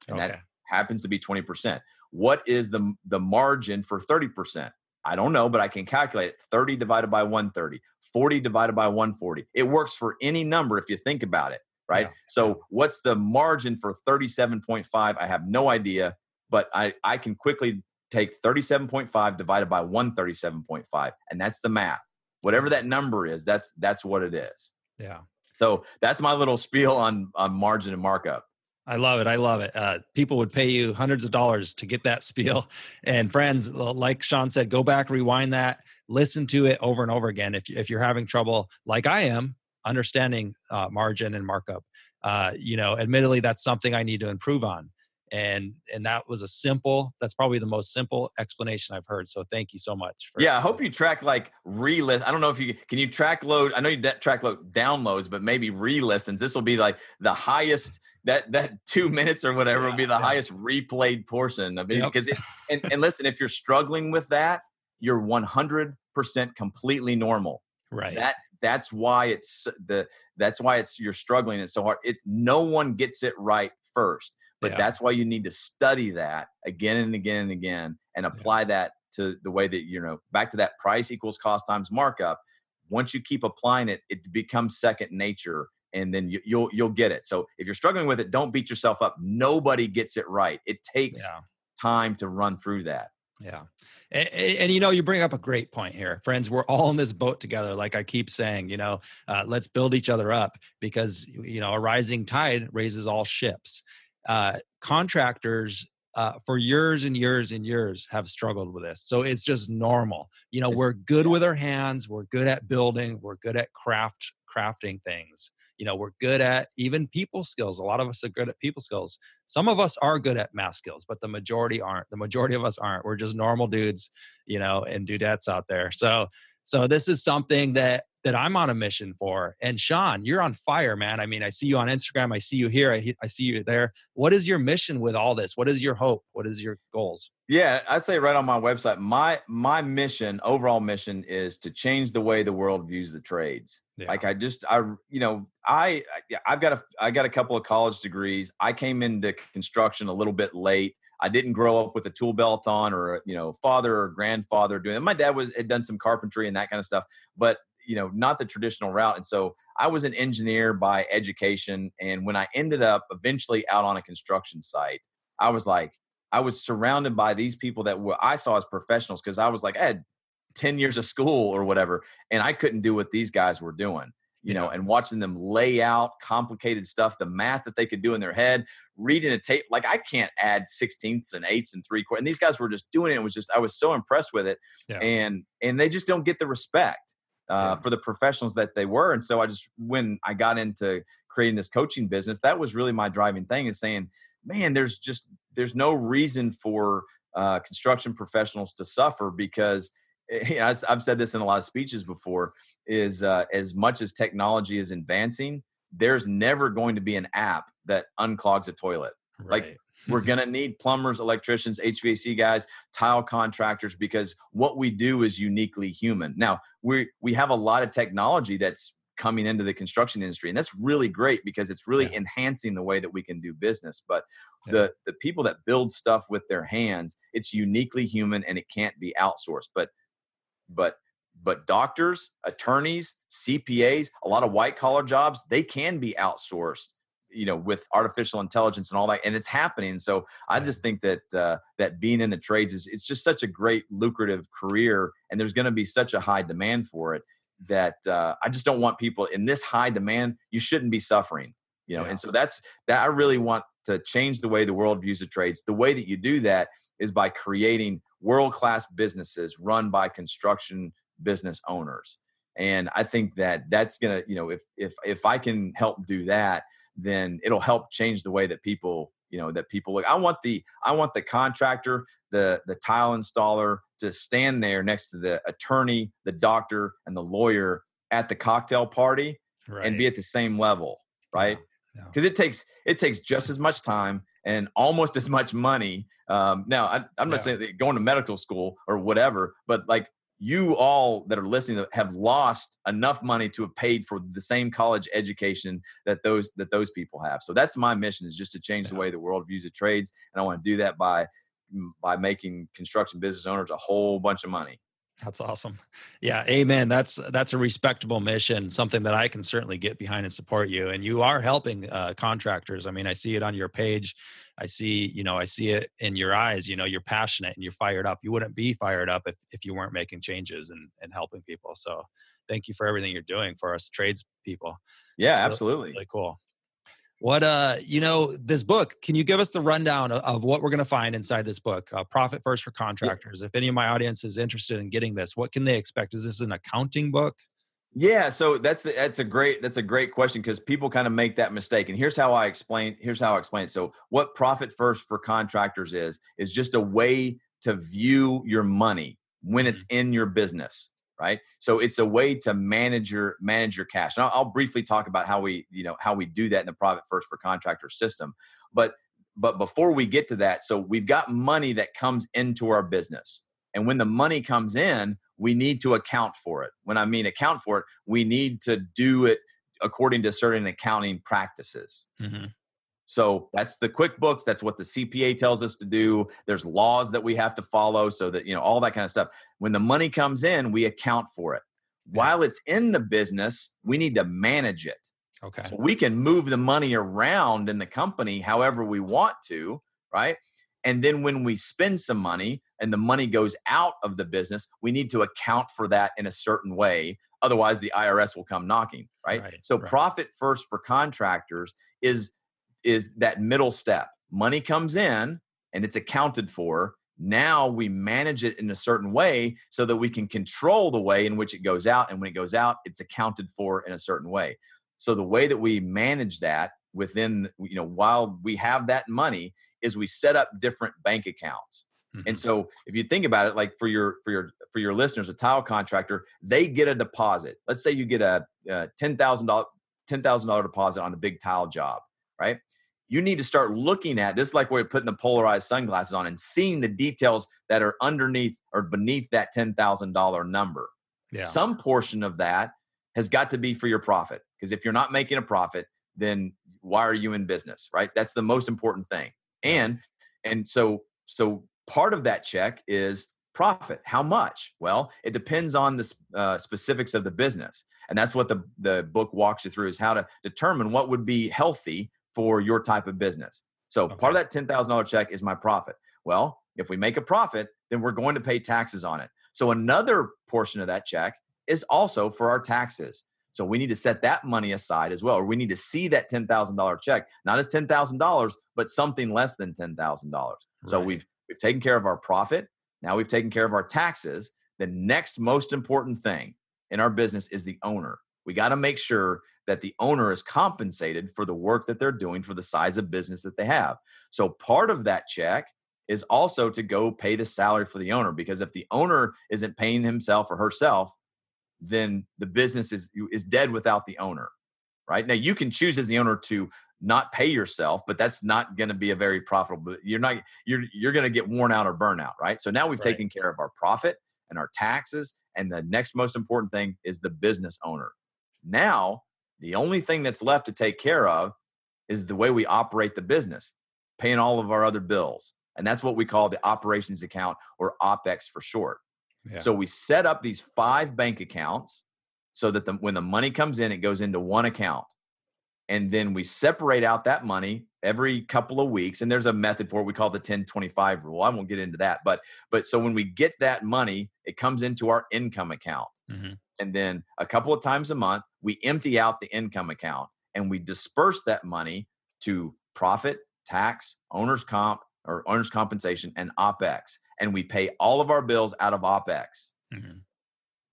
And that happens to be 20%. What is the margin for 30%? I don't know, but I can calculate it. 30 divided by 130, 40 divided by 140. It works for any number if you think about it, right? Yeah. So what's the margin for 37.5? I have no idea, but I can quickly take 37.5 divided by 137.5, and that's the math. Whatever that number is, that's what it is. Yeah. So that's my little spiel on margin and markup. I love it. I love it. People would pay you hundreds of dollars to get that spiel. And friends, like Shawn said, go back, rewind that, listen to it over and over again. If you're having trouble, like I am, understanding margin and markup, admittedly, that's something I need to improve on. And that was that's probably the most simple explanation I've heard. So thank you so much. I hope you track like re-list. I don't know if can you track load? I know you track load downloads, but maybe re-listens. This will be like the highest, that 2 minutes or whatever will be the highest replayed portion of it. Because and listen, if you're struggling with that, you're 100% completely normal. Right. That's why you're struggling. It's so hard. No one gets it right first. But that's why you need to study that again and again and again and apply that to the way that, back to that price equals cost times markup. Once you keep applying it, it becomes second nature, and then you'll get it. So if you're struggling with it, don't beat yourself up. Nobody gets it right. It takes time to run through that. Yeah. And you bring up a great point here. Friends, we're all in this boat together. Like I keep saying, let's build each other up because, a rising tide raises all ships. Contractors for years and years and years have struggled with this. So it's just normal. We're good with our hands. We're good at building. We're good at crafting things. We're good at even people skills. A lot of us are good at people skills. Some of us are good at math skills, but the majority aren't. The majority of us aren't. We're just normal dudes, and dudettes out there. So this is something that I'm on a mission for. And Shawn, you're on fire, man. I mean, I see you on Instagram. I see you here. I see you there. What is your mission with all this? What is your hope? What is your goals? Yeah, I'd say right on my website, my mission, overall mission, is to change the way the world views the trades. Yeah. Like I've got a couple of college degrees. I came into construction a little bit late. I didn't grow up with a tool belt on or father or grandfather doing it. My dad had done some carpentry and that kind of stuff, but not the traditional route. And so I was an engineer by education. And when I ended up eventually out on a construction site, I was surrounded by these people that I saw as professionals, because I was like, I had 10 years of school or whatever, and I couldn't do what these guys were doing, and watching them lay out complicated stuff, the math that they could do in their head, reading a tape. Like I can't add 16ths and 8ths and 3/4. And these guys were just doing it. I was so impressed with it. Yeah. And they just don't get the respect for the professionals that they were. And so when I got into creating this coaching business, that was really my driving thing, is saying, man, there's no reason for construction professionals to suffer, because I've said this in a lot of speeches before, is as much as technology is advancing, there's never going to be an app that unclogs a toilet. Right. Like We're going to need plumbers, electricians, HVAC guys, tile contractors, because what we do is uniquely human. Now, we have a lot of technology that's coming into the construction industry, and that's really great because it's really enhancing the way that we can do business. But the people that build stuff with their hands, it's uniquely human and it can't be outsourced. But doctors, attorneys, CPAs, a lot of white collar jobs, they can be outsourced, with artificial intelligence and all that, and it's happening. So I just think that that being in the trades it's just such a great lucrative career, and there's going to be such a high demand for it that I just don't want people in this high demand. You shouldn't be suffering, And so that I really want to change the way the world views the trades. The way that you do that is by creating world-class businesses run by construction business owners. And I think that that's going to, if I can help do that, then it'll help change the way that people look. I want the contractor, the tile installer to stand there next to the attorney, the doctor, and the lawyer at the cocktail party and be at the same level, right? Because it takes just as much time and almost as much money. Now, I'm not saying that going to medical school or whatever, but like you all that are listening have lost enough money to have paid for the same college education that those people have. So that's my mission, is just to change the way the world views the trades. And I want to do that by making construction business owners a whole bunch of money. That's awesome. Yeah. Amen. That's a respectable mission, something that I can certainly get behind and support you. And you are helping contractors. I mean, I see it on your page. I see it in your eyes, you're passionate and you're fired up. You wouldn't be fired up if you weren't making changes and helping people. So thank you for everything you're doing for us trades people. Yeah, absolutely. Really cool. What, this book, can you give us the rundown of what we're going to find inside this book? Profit First for Contractors. If any of my audience is interested in getting this, what can they expect? Is this an accounting book? Yeah. So that's a great question, because people kind of make that mistake. And here's how I explain it. So what Profit First for Contractors is just a way to view your money when it's in your business. Right. So it's a way to manage your cash. And I'll briefly talk about how we do that in the Profit First for Contractors system. But before we get to that, so we've got money that comes into our business. And when the money comes in, we need to account for it. When I mean account for it, we need to do it according to certain accounting practices. Mm-hmm. So that's the QuickBooks. That's what the CPA tells us to do. There's laws that we have to follow, so that, all that kind of stuff. When the money comes in, we account for it. While it's in the business, we need to manage it. Okay. So we can move the money around in the company however we want to, right? And then when we spend some money and the money goes out of the business, we need to account for that in a certain way. Otherwise, the IRS will come knocking, right? So Profit First for Contractors is that middle step. Money comes in and it's accounted for. Now we manage it in a certain way so that we can control the way in which it goes out. And when it goes out, it's accounted for in a certain way. So the way that we manage that within, while we have that money, is we set up different bank accounts. Mm-hmm. And so if you think about it, like for your listeners, a tile contractor, they get a deposit. Let's say you get a $10,000 deposit on a big tile job, right? You need to start looking at this, like we're putting the polarized sunglasses on and seeing the details that are underneath or beneath that $10,000 number. Yeah. Some portion of that has got to be for your profit, because if you're not making a profit, then why are you in business, right? That's the most important thing. And so part of that check is profit. How much? Well, it depends on the specifics of the business. And that's what the book walks you through, is how to determine what would be healthy for your type of business. So part of that $10,000 check is my profit. Well, if we make a profit, then we're going to pay taxes on it. So another portion of that check is also for our taxes. So we need to set that money aside as well, or we need to see that $10,000 check, not as $10,000, but something less than $10,000. Right. So we've taken care of our profit. Now we've taken care of our taxes. The next most important thing in our business is the owner. We got to make sure that the owner is compensated for the work that they're doing, for the size of business that they have. So part of that check is also to go pay the salary for the owner, because if the owner isn't paying himself or herself, then the business is dead without the owner, right? Now you can choose as the owner to not pay yourself, but that's not going to be a very profitable. You're going to get worn out or burnout, right? So now we've taken care of our profit and our taxes. And the next most important thing is the business owner. Now, the only thing that's left to take care of is the way we operate the business, paying all of our other bills. And that's what we call the operations account, or OPEX for short. Yeah. So we set up these 5 bank accounts so that when the money comes in, it goes into one account. And then we separate out that money every couple of weeks. And there's a method for it we call the 10-25 rule. I won't get into that. But so when we get that money, it comes into our income account. Mm-hmm. And then a couple of times a month, we empty out the income account and we disperse that money to profit, tax, owner's compensation, and OPEX. And we pay all of our bills out of OPEX. Mm-hmm.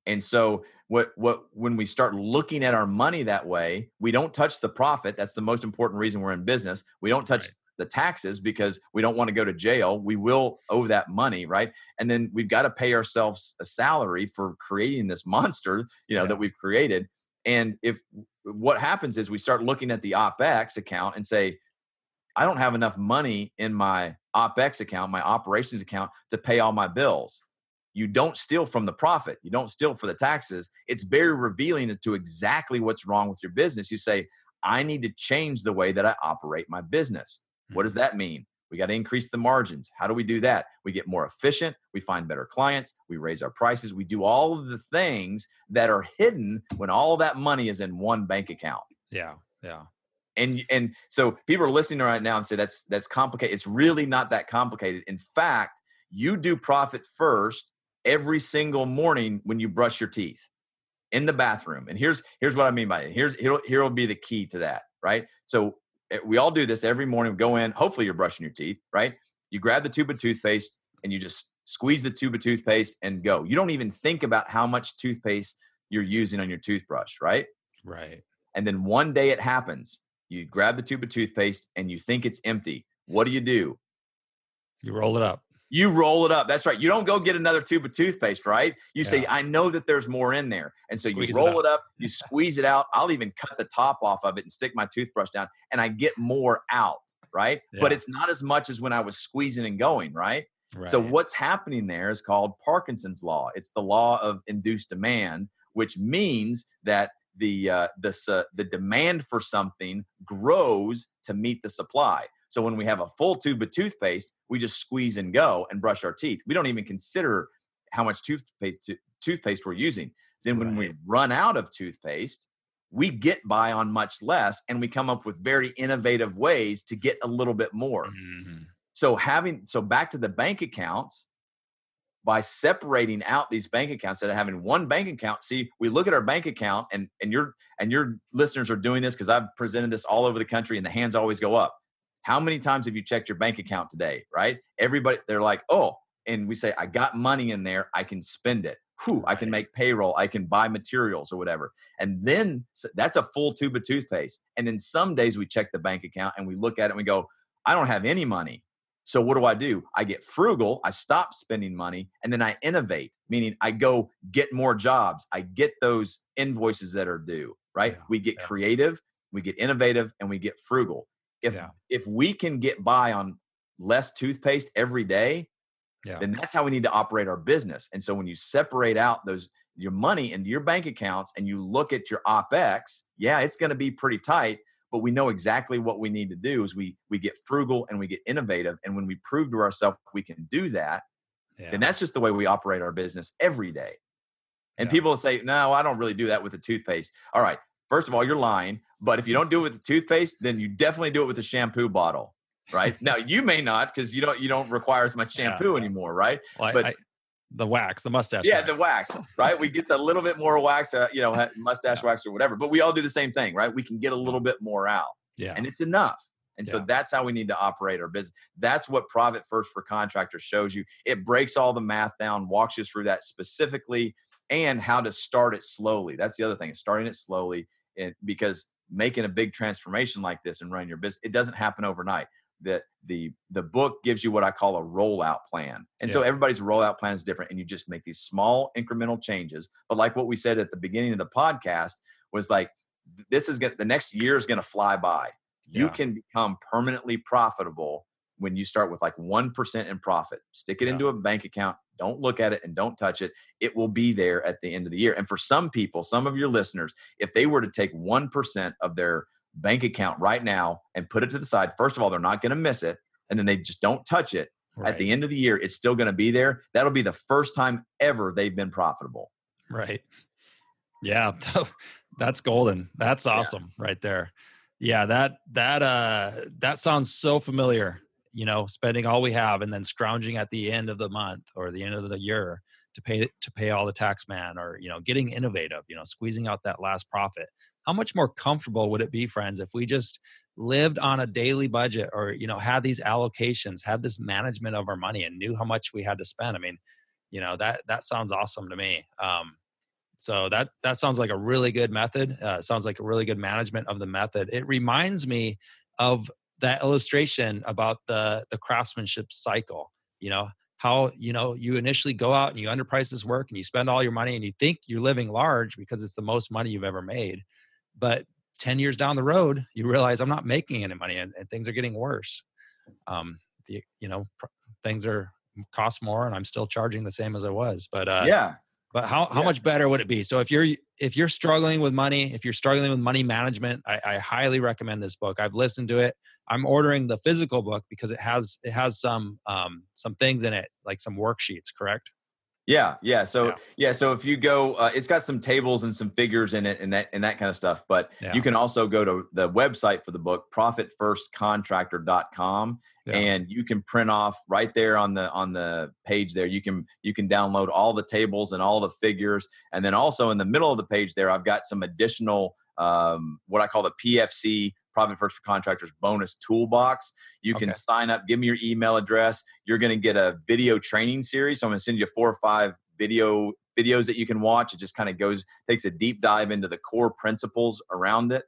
And so when we start looking at our money that way, we don't touch the profit. That's the most important reason we're in business. We don't touch the taxes because we don't want to go to jail. We will owe that money, right? And then we've got to pay ourselves a salary for creating this monster, that we've created. And if what happens is we start looking at the OPEX account and say, I don't have enough money in my OPEX account, my operations account, to pay all my bills. You don't steal from the profit. You don't steal for the taxes. It's very revealing to exactly what's wrong with your business. You say, I need to change the way that I operate my business. What does that mean? We got to increase the margins. How do we do that? We get more efficient. We find better clients. We raise our prices. We do all of the things that are hidden when all of that money is in one bank account. Yeah. Yeah. And so people are listening right now and say that's complicated. It's really not that complicated. In fact, you do profit first every single morning when you brush your teeth in the bathroom. And here's what I mean by it. Here will be the key to that, right? So we all do this every morning. We go in, hopefully you're brushing your teeth, right? You grab the tube of toothpaste and you just squeeze the tube of toothpaste and go. You don't even think about how much toothpaste you're using on your toothbrush, right? Right. And then one day it happens. You grab the tube of toothpaste and you think it's empty. What do? You roll it up. You roll it up. That's right. You don't go get another tube of toothpaste, right? You say, I know that there's more in there. And so you roll it up, you squeeze it out. I'll even cut the top off of it and stick my toothbrush down and I get more out, right? Yeah. But it's not as much as when I was squeezing and going, right? So what's happening there is called Parkinson's law. It's the law of induced demand, which means that the demand for something grows to meet the supply. So when we have a full tube of toothpaste, we just squeeze and go and brush our teeth. We don't even consider how much toothpaste we're using. Then when we run out of toothpaste, we get by on much less and we come up with very innovative ways to get a little bit more. Mm-hmm. So back to the bank accounts, by separating out these bank accounts instead of having one bank account. See, we look at our bank account and your listeners are doing this because I've presented this all over the country and the hands always go up. How many times have you checked your bank account today, right? Everybody, they're like, oh, and we say, I got money in there. I can spend it. I can make payroll. I can buy materials or whatever. And then that's a full tube of toothpaste. And then some days we check the bank account and we look at it and we go, I don't have any money. So what do? I get frugal. I stop spending money and then I innovate, meaning I go get more jobs. I get those invoices that are due, right? Yeah. We get creative, we get innovative, and we get frugal. If we can get by on less toothpaste every day, then that's how we need to operate our business. And so when you separate out your money into your bank accounts and you look at your OPEX, it's going to be pretty tight, but we know exactly what we need to do is we get frugal and we get innovative. And when we prove to ourselves we can do that, then that's just the way we operate our business every day. And people will say, no, I don't really do that with the toothpaste. All right. First of all, you're lying. But if you don't do it with the toothpaste, then you definitely do it with the shampoo bottle, right? Now, you may not because you don't require as much shampoo anymore, right? Well, but the wax, the mustache wax. The wax, right? We get a little bit more wax, mustache wax or whatever. But we all do the same thing, right? We can get a little bit more out. Yeah. And it's enough. And so that's how we need to operate our business. That's what Profit First for Contractors shows you. It breaks all the math down, walks you through that specifically, and how to start it slowly. That's the other thing, is starting it slowly. Because making a big transformation like this and running your business, it doesn't happen overnight. The book gives you what I call a rollout plan. And so everybody's rollout plan is different, and you just make these small incremental changes. But like what we said at the beginning of the podcast was like, the next year is going to fly by. You Yeah. can become permanently profitable when you start with like 1% in profit. Stick it Yeah. into a bank account. Don't look at it and don't touch it. It will be there at the end of the year. And for some people, some of your listeners, if they were to take 1% of their bank account right now and put it to the side, first of all, they're not going to miss it. And then they just don't touch it. At Right. the end of the year, it's still going to be there. That'll be the first time ever they've been profitable. Right. Yeah. That's golden. That's Yeah. awesome right there. Yeah. That sounds so familiar, spending all we have and then scrounging at the end of the month or the end of the year to pay all the tax man, or, getting innovative, squeezing out that last profit. How much more comfortable would it be, friends, if we just lived on a daily budget, or, had these allocations, had this management of our money and knew how much we had to spend? I mean, that sounds awesome to me. So that sounds like a really good method. Sounds like a really good management of the method. It reminds me of that illustration about the craftsmanship cycle. How you initially go out and you underprice this work and you spend all your money and you think you're living large because it's the most money you've ever made, but 10 years down the road you realize I'm not making any money, and things are getting worse. Um, Things are cost more and I'm still charging the same as I was. Yeah. But how much better would it be? So if you're struggling with money, if you're struggling with money management, I highly recommend this book. I've listened to it. I'm ordering the physical book because it has some things in it, like some worksheets, correct? Yeah. So Yeah. so if you go, it's got some tables and some figures in it and that kind of stuff. But Yeah. you can also go to the website for the book, profitfirstcontractor.com, Yeah. and you can print off right there on the page there. You can download all the tables and all the figures, and then also in the middle of the page there, I've got some additional what I call the PFC, Profit First for Contractors bonus toolbox. You can sign up, give me your email address. You're going to get a video training series. So I'm going to send you 4 or 5 videos that you can watch. It just kind of takes a deep dive into the core principles around it.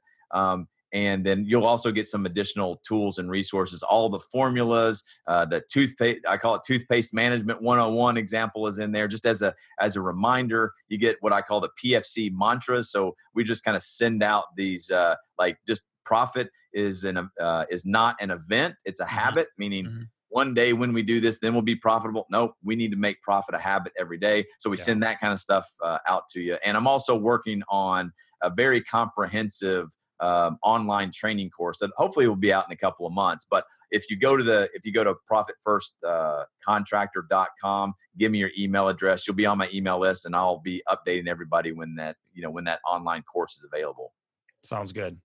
And then you'll also get some additional tools and resources, all the formulas, the toothpaste, I call it toothpaste management 101 example is in there. Just as a reminder, you get what I call the PFC mantras. So we just kind of send out these, just profit is not an event. It's a habit, meaning one day when we do this, then we'll be profitable. Nope, we need to make profit a habit every day. So we send that kind of stuff out to you. And I'm also working on a very comprehensive online training course that hopefully will be out in a couple of months. But if you go to profitfirstcontractor.com, give me your email address. You'll be on my email list, and I'll be updating everybody when that online course is available. Sounds good.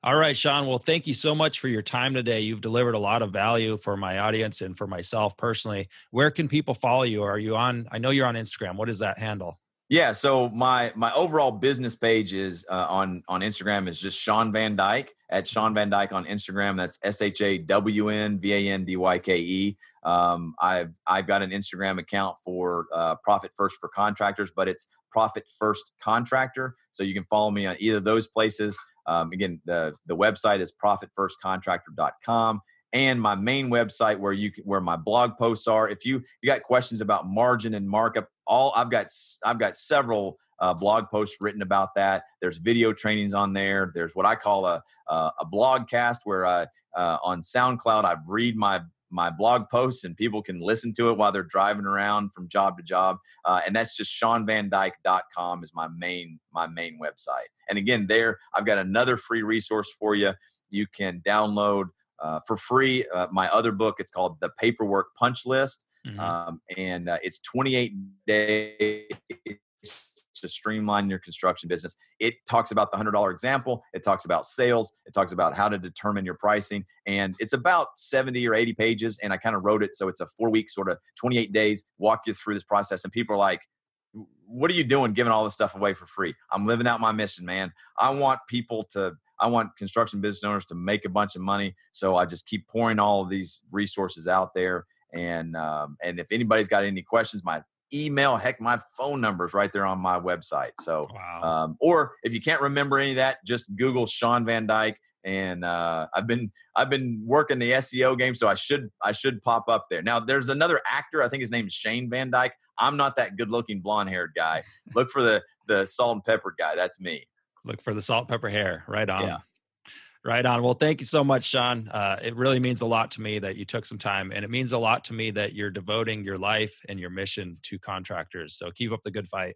All right, Shawn. Well, thank you so much for your time today. You've delivered a lot of value for my audience and for myself personally. Where can people follow you? I know you're on Instagram. What is that handle? Yeah, so my overall business page is on Instagram is just Shawn Van Dyke, at Shawn Van Dyke on Instagram. That's ShawnVandyke. I've got an Instagram account for Profit First for Contractors, but it's Profit First Contractor. So you can follow me on either of those places. Again, the website is profitfirstcontractor.com. And my main website where my blog posts are. If you got questions about margin and markup, I've got several blog posts written about that. There's video trainings on there. There's what I call a blogcast where on SoundCloud I read my blog posts and people can listen to it while they're driving around from job to job. And that's just ShawnVanDyke.com is my main website. And again, there I've got another free resource for you. You can download for free my other book. It's called The Paperwork Punch List. And it's 28 days to streamline your construction business. It talks about the $100 example. It talks about sales. It talks about how to determine your pricing. And it's about 70 or 80 pages. And I kind of wrote it so it's a 4-week sort of 28 days, walk you through this process. And people are like, what are you doing giving all this stuff away for free? I'm living out my mission, man. I want construction business owners to make a bunch of money. So I just keep pouring all of these resources out there. And if anybody's got any questions, my email, heck, my phone number is right there on my website. So, wow. Or if you can't remember any of that, just Google Shawn Van Dyke. And I've been working the SEO game, so I should pop up there. Now there's another actor. I think his name is Shawn Van Dyke. I'm not that good looking blonde haired guy. Look for the salt and pepper guy. That's me. Look for the salt and pepper hair. Right on. Yeah. Right on. Well, thank you so much, Shawn. It really means a lot to me that you took some time, and it means a lot to me that you're devoting your life and your mission to contractors. So keep up the good fight.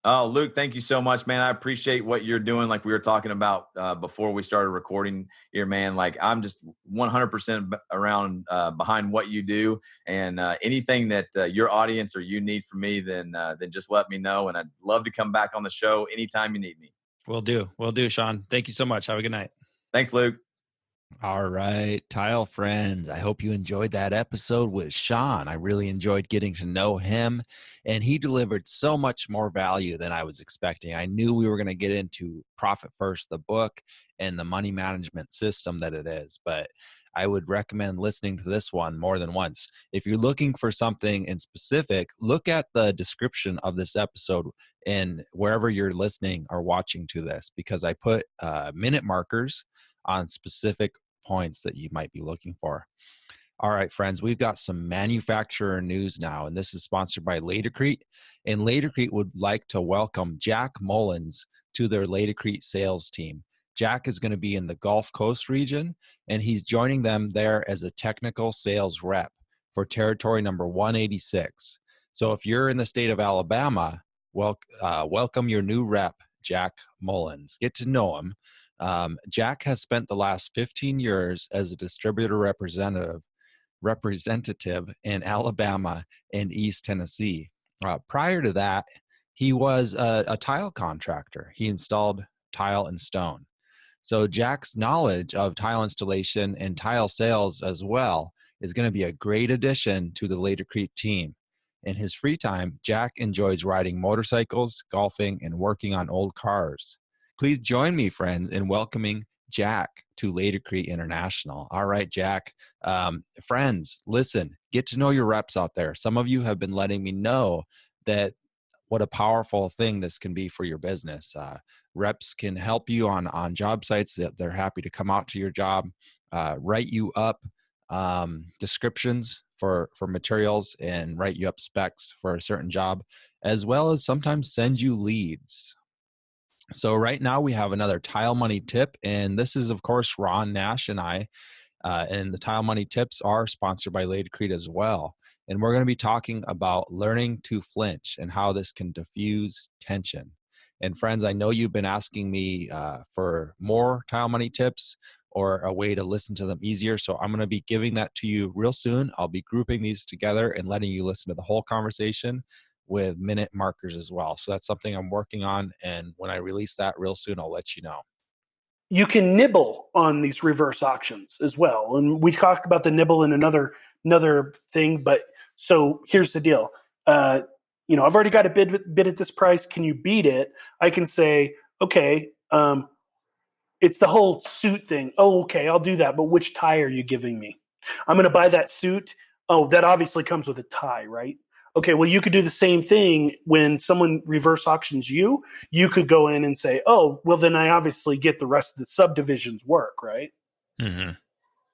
Oh, Luke, thank you so much, man. I appreciate what you're doing. Like we were talking about before we started recording here, man. Like I'm just 100% around behind what you do, and anything that your audience or you need from me, then just let me know. And I'd love to come back on the show anytime you need me. Will do. Will do, Shawn. Thank you so much. Have a good night. Thanks, Luke. All right, tile friends. I hope you enjoyed that episode with Shawn. I really enjoyed getting to know him, and he delivered so much more value than I was expecting. I knew we were going to get into Profit First, the book, and the money management system that it is, but I would recommend listening to this one more than once. If you're looking for something in specific, look at the description of this episode and wherever you're listening or watching to this, because I put minute markers on specific points that you might be looking for. All right, friends, we've got some manufacturer news now, and this is sponsored by LATICRETE. And LATICRETE would like to welcome Jack Mullins to their LATICRETE sales team. Jack is going to be in the Gulf Coast region, and he's joining them there as a technical sales rep for territory number 186. So if you're in the state of Alabama, welcome your new rep, Jack Mullins. Get to know him. Jack has spent the last 15 years as a distributor representative in Alabama and East Tennessee. Prior to that, he was a tile contractor. He installed tile and stone. So Jack's knowledge of tile installation and tile sales as well is going to be a great addition to the LATICRETE team. In his free time, Jack enjoys riding motorcycles, golfing, and working on old cars. Please join me, friends, in welcoming Jack to LATICRETE International. All right, Jack. Friends, listen, get to know your reps out there. Some of you have been letting me know that what a powerful thing this can be for your business. Reps can help you on job sites that they're happy to come out to your job, write you up descriptions for materials and write you up specs for a certain job, as well as sometimes send you leads. So right now we have another Tile Money tip, and this is, of course, Ron Nash and I, and the Tile Money tips are sponsored by LATICRETE as well. And we're going to be talking about learning to flinch and how this can diffuse tension. And friends, I know you've been asking me for more Tile Money tips or a way to listen to them easier. So I'm going to be giving that to you real soon. I'll be grouping these together and letting you listen to the whole conversation with minute markers as well. So that's something I'm working on. And when I release that real soon, I'll let you know. You can nibble on these reverse auctions as well. And we talked about the nibble in another thing, but so here's the deal. I've already got a bid at this price. Can you beat it? I can say, okay, it's the whole suit thing. Oh, okay, I'll do that. But which tie are you giving me? I'm going to buy that suit. Oh, that obviously comes with a tie, right? Okay, well, you could do the same thing when someone reverse auctions you. You could go in and say, oh, well, then I obviously get the rest of the subdivision's work, right? Mm-hmm.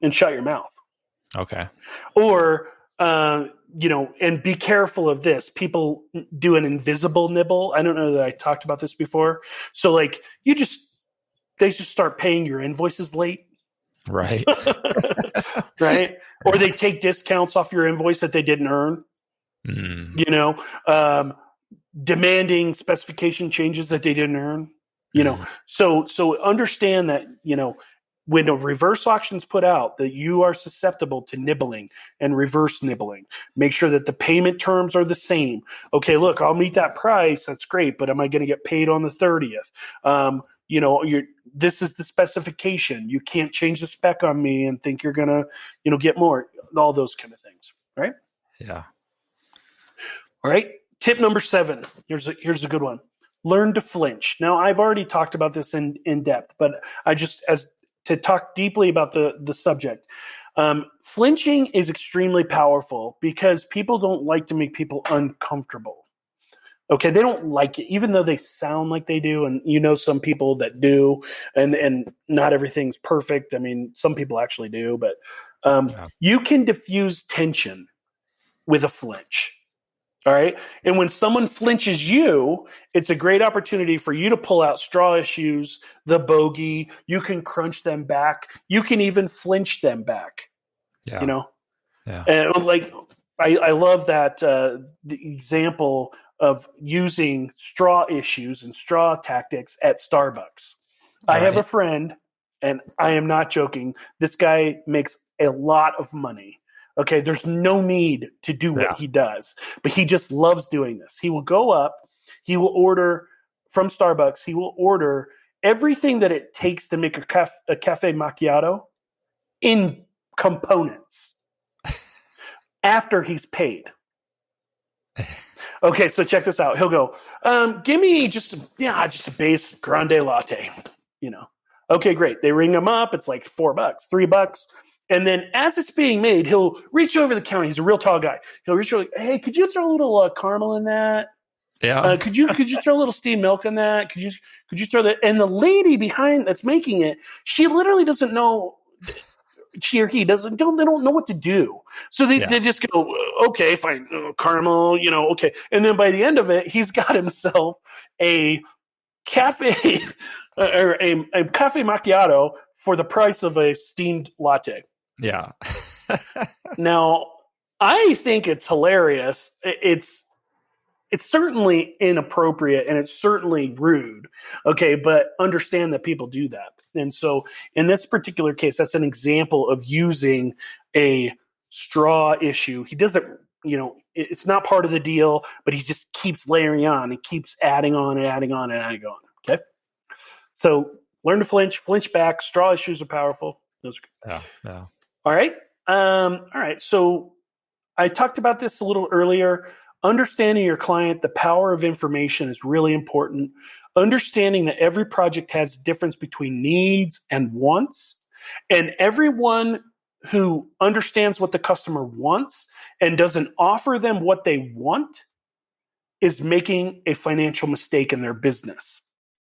And shut your mouth. Okay. Or, and be careful of this. People do an invisible nibble. I don't know that I talked about this before. So, like, they just start paying your invoices late. Right. Right? Or they take discounts off your invoice that they didn't earn. Demanding specification changes that they didn't earn, so understand that, when a reverse auction is put out, that you are susceptible to nibbling and reverse nibbling. Make sure that the payment terms are the same. Okay, look, I'll meet that price. That's great. But am I going to get paid on the 30th? This is the specification. You can't change the spec on me and think you're going to, get more, all those kind of things. Right. Yeah. All right. Tip number 7. Here's a good one. Learn to flinch. Now, I've already talked about this in depth, but I just, as to talk deeply about the subject. Flinching is extremely powerful because people don't like to make people uncomfortable. Okay, they don't like it, even though they sound like they do, and some people that do, and not everything's perfect. I mean, some people actually do, but you can diffuse tension with a flinch. All right. And when someone flinches you, it's a great opportunity for you to pull out straw issues, the bogey. You can crunch them back. You can even flinch them back. Yeah. You know? Yeah. And like, I love that the example of using straw issues and straw tactics at Starbucks. I have a friend, and I am not joking. This guy makes a lot of money. Okay, there's no need to do what he does, but he just loves doing this. He will go up, he will order from Starbucks, he will order everything that it takes to make a cafe macchiato in components after he's paid. Okay, so check this out. He'll go, give me just a base grande latte, you know. Okay, great. They ring him up. It's like $4, $3. And then as it's being made, he'll reach over the counter. He's a real tall guy. He'll reach over, hey, could you throw a little caramel in that? Yeah. Could you throw a little steamed milk in that? Could you throw that? And the lady behind that's making it, she literally doesn't know. She or he they don't know what to do. So they just go, okay, fine, caramel, you know, okay. And then by the end of it, he's got himself a cafe or a cafe macchiato for the price of a steamed latte. Yeah. Now, I think it's hilarious. It's certainly inappropriate and it's certainly rude. Okay, but understand that people do that. And so in this particular case, that's an example of using a straw issue. He doesn't, you know, it's not part of the deal, but he just keeps layering on and keeps adding on and adding on and adding on. Okay. So learn to flinch back. Straw issues are powerful. Those are good. Yeah. All right. All right. So I talked about this a little earlier. Understanding your client, the power of information is really important. Understanding that every project has a difference between needs and wants. And everyone who understands what the customer wants and doesn't offer them what they want is making a financial mistake in their business.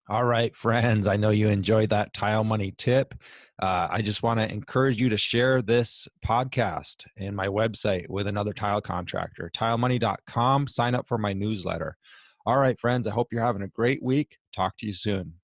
All right, friends, I know you enjoyed that tile money tip. I just want to encourage you to share this podcast and my website with another tile contractor, tilemoney.com. Sign up for my newsletter. All right, friends, I hope you're having a great week. Talk to you soon.